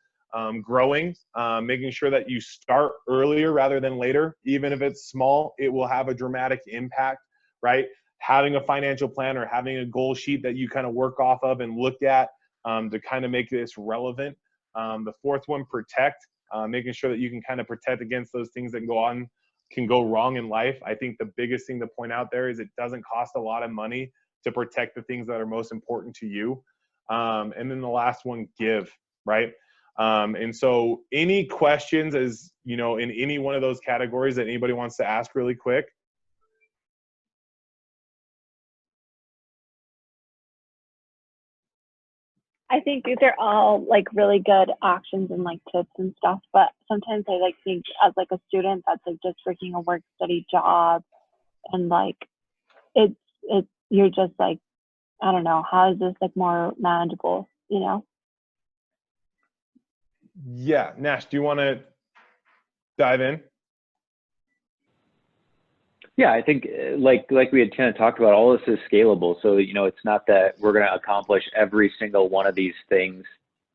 Growing, making sure that you start earlier rather than later. Even if it's small, it will have a dramatic impact, right? Having a financial plan or having a goal sheet that you kind of work off of and look at to kind of make this relevant. The 4th one, protect, making sure that you can kind of protect against those things that can go wrong in life. I think the biggest thing to point out there is it doesn't cost a lot of money to protect the things that are most important to you. And then the last one, give, right? And so any questions, as you know, in any one of those categories that anybody wants to ask really quick? I think these are all like really good actions and like tips and stuff, but sometimes I like think as like a student that's like just working a work study job and like it's you're just like, I don't know, how is this like more manageable, you know? Yeah, Nash, do you want to dive in? Yeah, I think like we had kind of talked about, all this is scalable. So, you know, it's not that we're going to accomplish every single one of these things,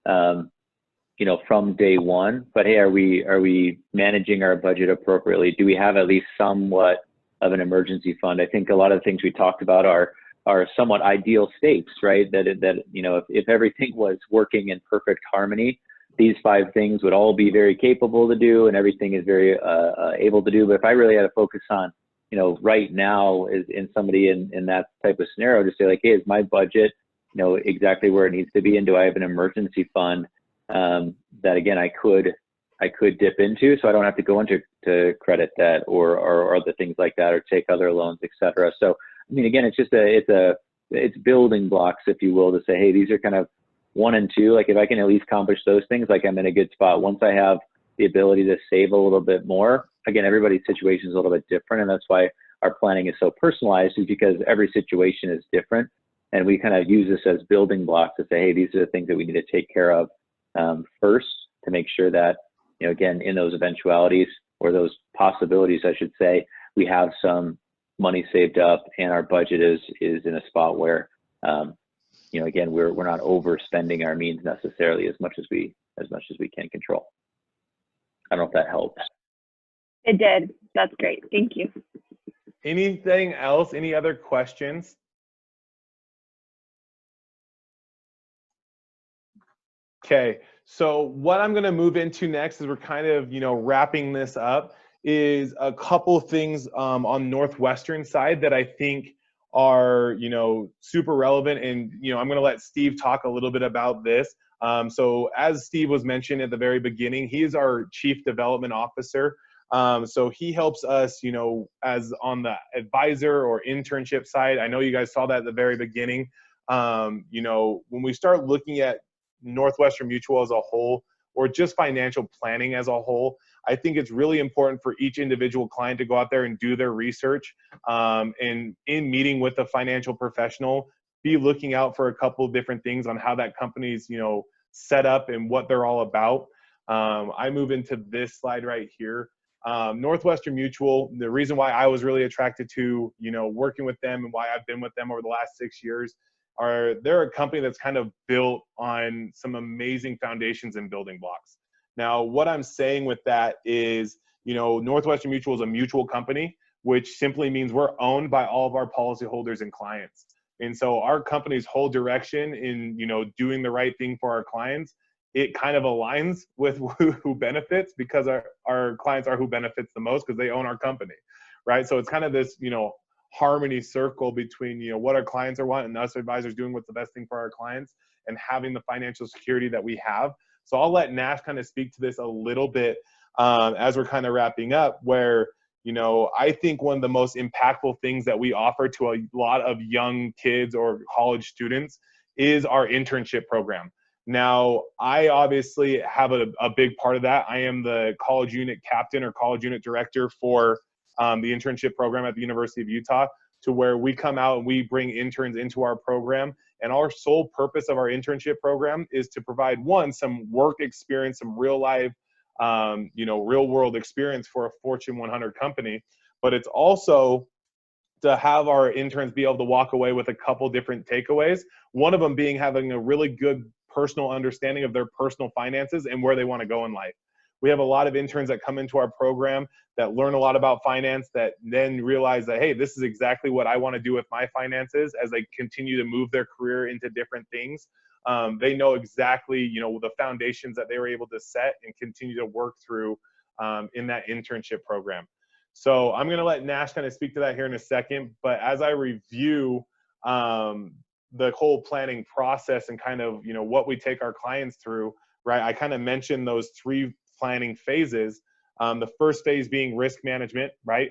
you know, from day one, but hey, are we managing our budget appropriately? Do we have at least somewhat of an emergency fund? I think a lot of the things we talked about are somewhat ideal states, right? That you know, if everything was working in perfect harmony, these 5 things would all be very capable to do, and everything is very able to do. But if I really had to focus on, you know, right now is in somebody in that type of scenario, to say like, hey, is my budget, you know, exactly where it needs to be, and do I have an emergency fund that again I could dip into, so I don't have to go into credit debt or other things like that, or take other loans, etc. So I mean, again, it's just it's building blocks, if you will, to say, hey, these are kind of 1 and 2. Like if I can at least accomplish those things, like I'm in a good spot. Once I have the ability to save a little bit more, again, everybody's situation is a little bit different, and that's why our planning is so personalized, is because every situation is different, and we kind of use this as building blocks to say, hey, these are the things that we need to take care of first, to make sure that, you know, again, in those eventualities, or those possibilities, I should say, we have some money saved up, and our budget is in a spot where, you know, again, we're not overspending our means necessarily as much as we can control. I don't know if that helps. It did. That's great. Thank you. Anything else? Any other questions? Okay, so what I'm going to move into next, is we're kind of, you know, wrapping this up, is a couple things on Northwestern side that I think are, you know, super relevant. And, you know, I'm going to let Steve talk a little bit about this. So as Steve was mentioned at the very beginning, he is our Chief Development Officer. So he helps us, you know, as on the advisor or internship side. I know you guys saw that at the very beginning. You know, when we start looking at Northwestern Mutual as a whole, or just financial planning as a whole, I think it's really important for each individual client to go out there and do their research, and in meeting with a financial professional, be looking out for a couple of different things on how that company's, you know, set up and what they're all about. I move into this slide right here. Northwestern Mutual, the reason why I was really attracted to, you know, working with them, and why I've been with them over the last 6 years, they're a company that's kind of built on some amazing foundations and building blocks. Now, what I'm saying with that is, you know, Northwestern Mutual is a mutual company, which simply means we're owned by all of our policyholders and clients. And so our company's whole direction in, you know, doing the right thing for our clients, it kind of aligns with who benefits, because our clients are who benefits the most, because they own our company, right? So it's kind of this, you know, harmony circle between, you know, what our clients are wanting, and us advisors doing what's the best thing for our clients, and having the financial security that we have. So I'll let Nash kind of speak to this a little bit as we're kind of wrapping up, where, you know, I think one of the most impactful things that we offer to a lot of young kids or college students is our internship program. Now, I obviously have a big part of that. I am the college unit captain or college unit director for the internship program at the University of Utah, to where we come out and we bring interns into our program. And our sole purpose of our internship program is to provide, one, some work experience, some real life, you know, real world experience for a Fortune 100 company. But it's also to have our interns be able to walk away with a couple different takeaways. One of them being having a really good personal understanding of their personal finances and where they want to go in life. We have a lot of interns that come into our program that learn a lot about finance, that then realize that, hey, this is exactly what I want to do with my finances as they continue to move their career into different things. They know exactly, you know, the foundations that they were able to set and continue to work through in that internship program. So I'm going to let Nash kind of speak to that here in a second. But as I review the whole planning process and kind of, you know, what we take our clients through, right, I kind of mentioned those 3 planning phases. The first phase being risk management, right?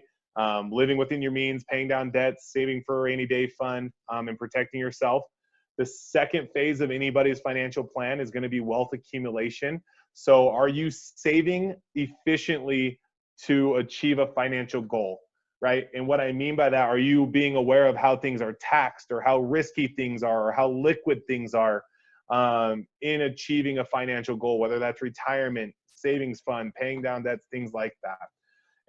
Living within your means, paying down debts, saving for a rainy day fund, and protecting yourself. The second phase of anybody's financial plan is going to be wealth accumulation. So are you saving efficiently to achieve a financial goal, right? And what I mean by that, are you being aware of how things are taxed, or how risky things are, or how liquid things are in achieving a financial goal, whether that's retirement, savings fund, paying down debts, things like that.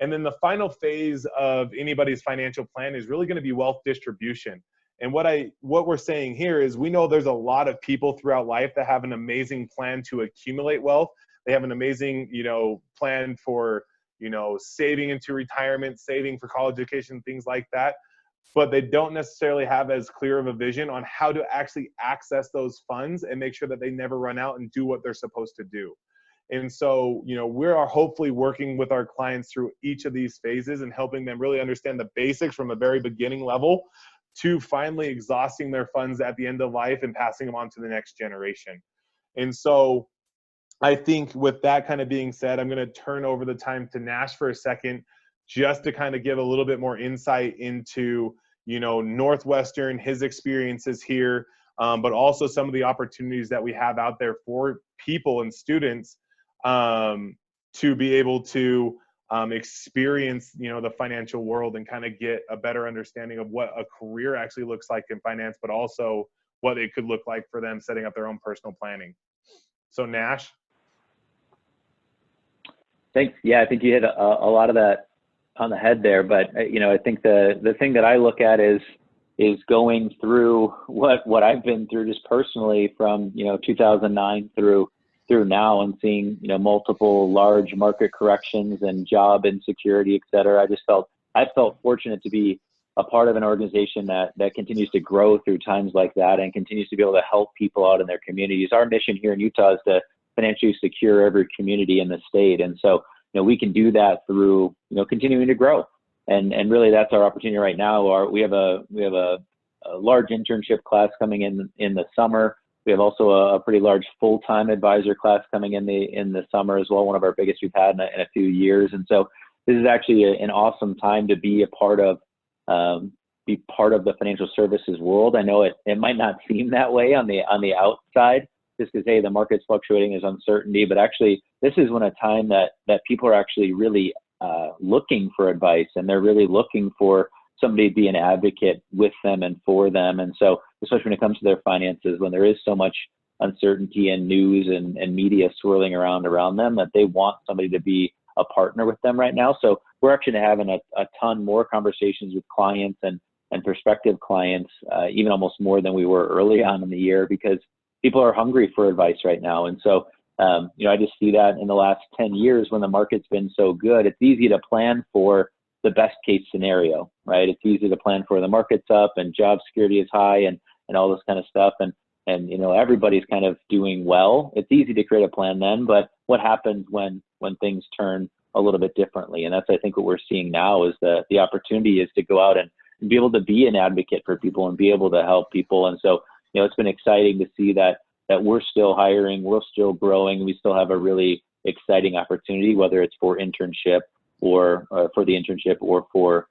And then the final phase of anybody's financial plan is really going to be wealth distribution. And what we're saying here is we know there's a lot of people throughout life that have an amazing plan to accumulate wealth. They have an amazing, plan for, saving into retirement, saving for college education, things like that. But they don't necessarily have as clear of a vision on how to actually access those funds and make sure that they never run out and do what they're supposed to do. And so, we are hopefully working with our clients through each of these phases and helping them really understand the basics from a very beginning level to finally exhausting their funds at the end of life and passing them on to the next generation. And so I think with that kind of being said, I'm going to turn over the time to Nash for a second, just to kind of give a little bit more insight into, Northwestern, his experiences here, but also some of the opportunities that we have out there for people and students to be able to experience, the financial world and kind of get a better understanding of what a career actually looks like in finance, but also what it could look like for them setting up their own personal planning. So Nash. Thanks. Yeah, I think you hit a lot of that on the head there. But I think the thing that I look at is going through what I've been through just personally from 2009 through now, and seeing multiple large market corrections and job insecurity, et cetera. I felt fortunate to be a part of an organization that continues to grow through times like that and continues to be able to help people out in their communities. Our mission here in Utah is to financially secure every community in the state. And so, we can do that through, continuing to grow. And really that's our opportunity right now. We have a large internship class coming in the summer. We have also a pretty large full-time advisor class coming in the summer as well, one of our biggest we've had in a few years. And so this is actually an awesome time to be a part of the financial services world. I know it might not seem that way on the outside, just because, hey, the market's fluctuating, there's uncertainty, but actually this is when a time that people are actually really looking for advice, and they're really looking for somebody to be an advocate with them and for them. And so, especially when it comes to their finances, when there is so much uncertainty and news and media swirling around them, that they want somebody to be a partner with them right now. So we're actually having a ton more conversations with clients and prospective clients, even almost more than we were early on in the year, because people are hungry for advice right now. And so, I just see that in the last 10 years when the market's been so good, it's easy to plan for the best case scenario, right? It's easy to plan for the market's up and job security is high and all this kind of stuff. And everybody's kind of doing well. It's easy to create a plan then, but what happens when things turn a little bit differently? And that's, I think, what we're seeing now is the opportunity is to go out and be able to be an advocate for people and be able to help people. And so, it's been exciting to see that we're still hiring, we're still growing, we still have a really exciting opportunity, whether it's for internship or for the internship or for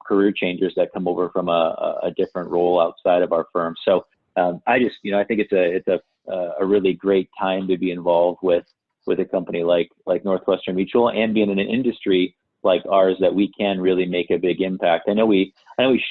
career changers that come over from a different role outside of our firm. So I just, I think it's a really great time to be involved with a company like Northwestern Mutual, and being in an industry like ours that we can really make a big impact. I know we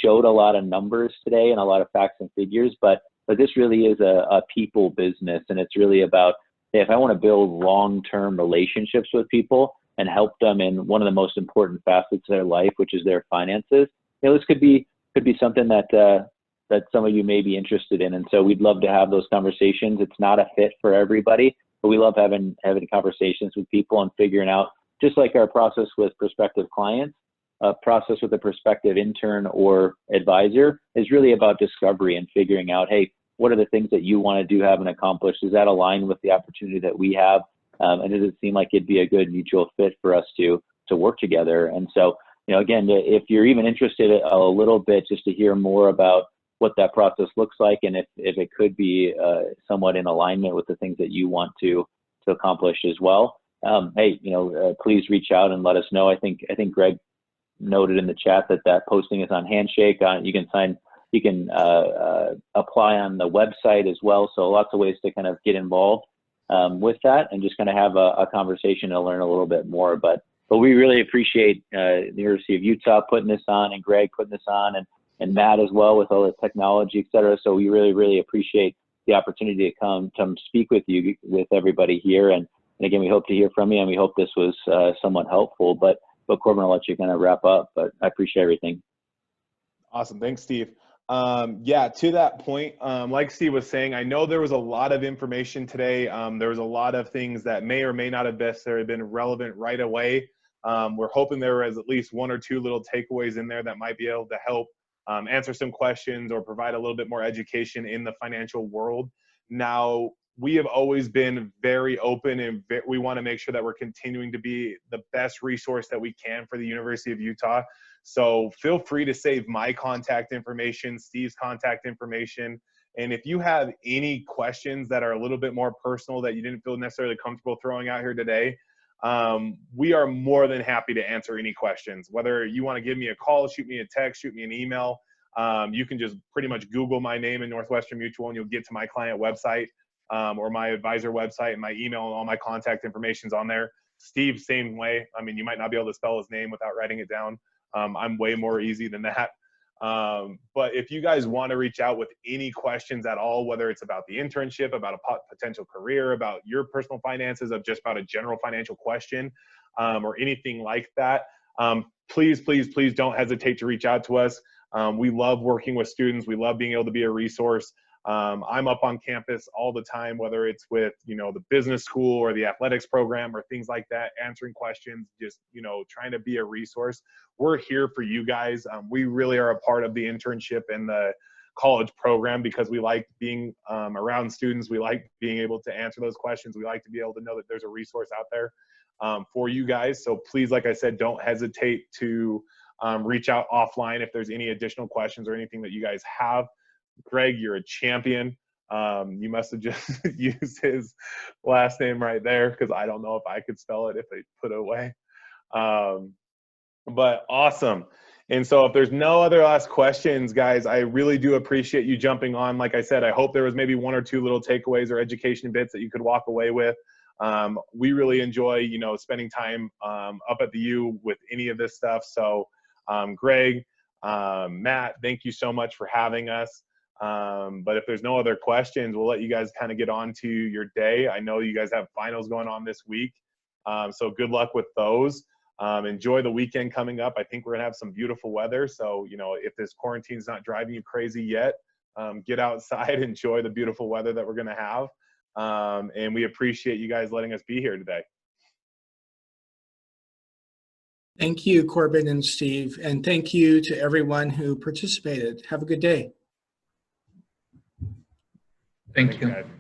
showed a lot of numbers today and a lot of facts and figures, but this really is a people business, and it's really about, hey, if I want to build long-term relationships with people and help them in one of the most important facets of their life, which is their finances, this could be something that some of you may be interested in. And so we'd love to have those conversations. It's not a fit for everybody, but we love having conversations with people and figuring out, just like our process with prospective clients, a process with a prospective intern or advisor is really about discovery and figuring out, hey, what are the things that you want to do, have, and accomplish? Does that align with the opportunity that we have? And does it seem like it'd be a good mutual fit for us to work together? And so, again, if you're even interested a little bit just to hear more about what that process looks like, and if it could be somewhat in alignment with the things that you want to accomplish as well, hey, please reach out and let us know. I think Greg noted in the chat that posting is on Handshake. You can apply on the website as well. So lots of ways to kind of get involved with that and just kind of have a conversation to learn a little bit more. But we really appreciate the University of Utah putting this on, and Greg putting this on, and Matt as well with all the technology, et cetera. So we really, really appreciate the opportunity to come speak with everybody here. And again, we hope to hear from you, and we hope this was somewhat helpful. But But Corbin, I'll let you kind of wrap up, but I appreciate everything. Awesome. Thanks, Steve. Yeah, to that point, like Steve was saying, I know there was a lot of information today. There was a lot of things that may or may not have necessarily been relevant right away. We're hoping there was at least one or two little takeaways in there that might be able to help answer some questions or provide a little bit more education in the financial world. Now, we have always been very open, and we want to make sure that we're continuing to be the best resource that we can for the University of Utah. So feel free to save my contact information, Steve's contact information. And if you have any questions that are a little bit more personal that you didn't feel necessarily comfortable throwing out here today, we are more than happy to answer any questions. Whether you want to give me a call, shoot me a text, shoot me an email. You can just pretty much Google my name in Northwestern Mutual and you'll get to my client website or my advisor website, and my email and all my contact information's on there. Steve, same way. I mean, you might not be able to spell his name without writing it down. I'm way more easy than that. But if you guys want to reach out with any questions at all, whether it's about the internship, about a potential career, about your personal finances, of just about a general financial question, or anything like that, please, please, please don't hesitate to reach out to us. We love working with students. We love being able to be a resource. I'm up on campus all the time, whether it's with, the business school or the athletics program or things like that, answering questions, just, trying to be a resource. We're here for you guys. We really are a part of the internship and the college program because we like being around students. We like being able to answer those questions. We like to be able to know that there's a resource out there for you guys. So please, like I said, don't hesitate to reach out offline if there's any additional questions or anything that you guys have. Greg, you're a champion. You must have just used his last name right there because I don't know if I could spell it if they put it away. But awesome. And so if there's no other last questions, guys, I really do appreciate you jumping on. Like I said, I hope there was maybe one or two little takeaways or education bits that you could walk away with. We really enjoy, spending time up at the U with any of this stuff. So Greg, Matt, thank you so much for having us. But if there's no other questions, we'll let you guys kind of get on to your day. I know you guys have finals going on this week. So good luck with those. Enjoy the weekend coming up. I think we're gonna have some beautiful weather. So, if this quarantine's not driving you crazy yet, get outside, enjoy the beautiful weather that we're gonna have. And we appreciate you guys letting us be here today. Thank you, Corbin and Steve. And thank you to everyone who participated. Have a good day. Thank you. Thanks, guys.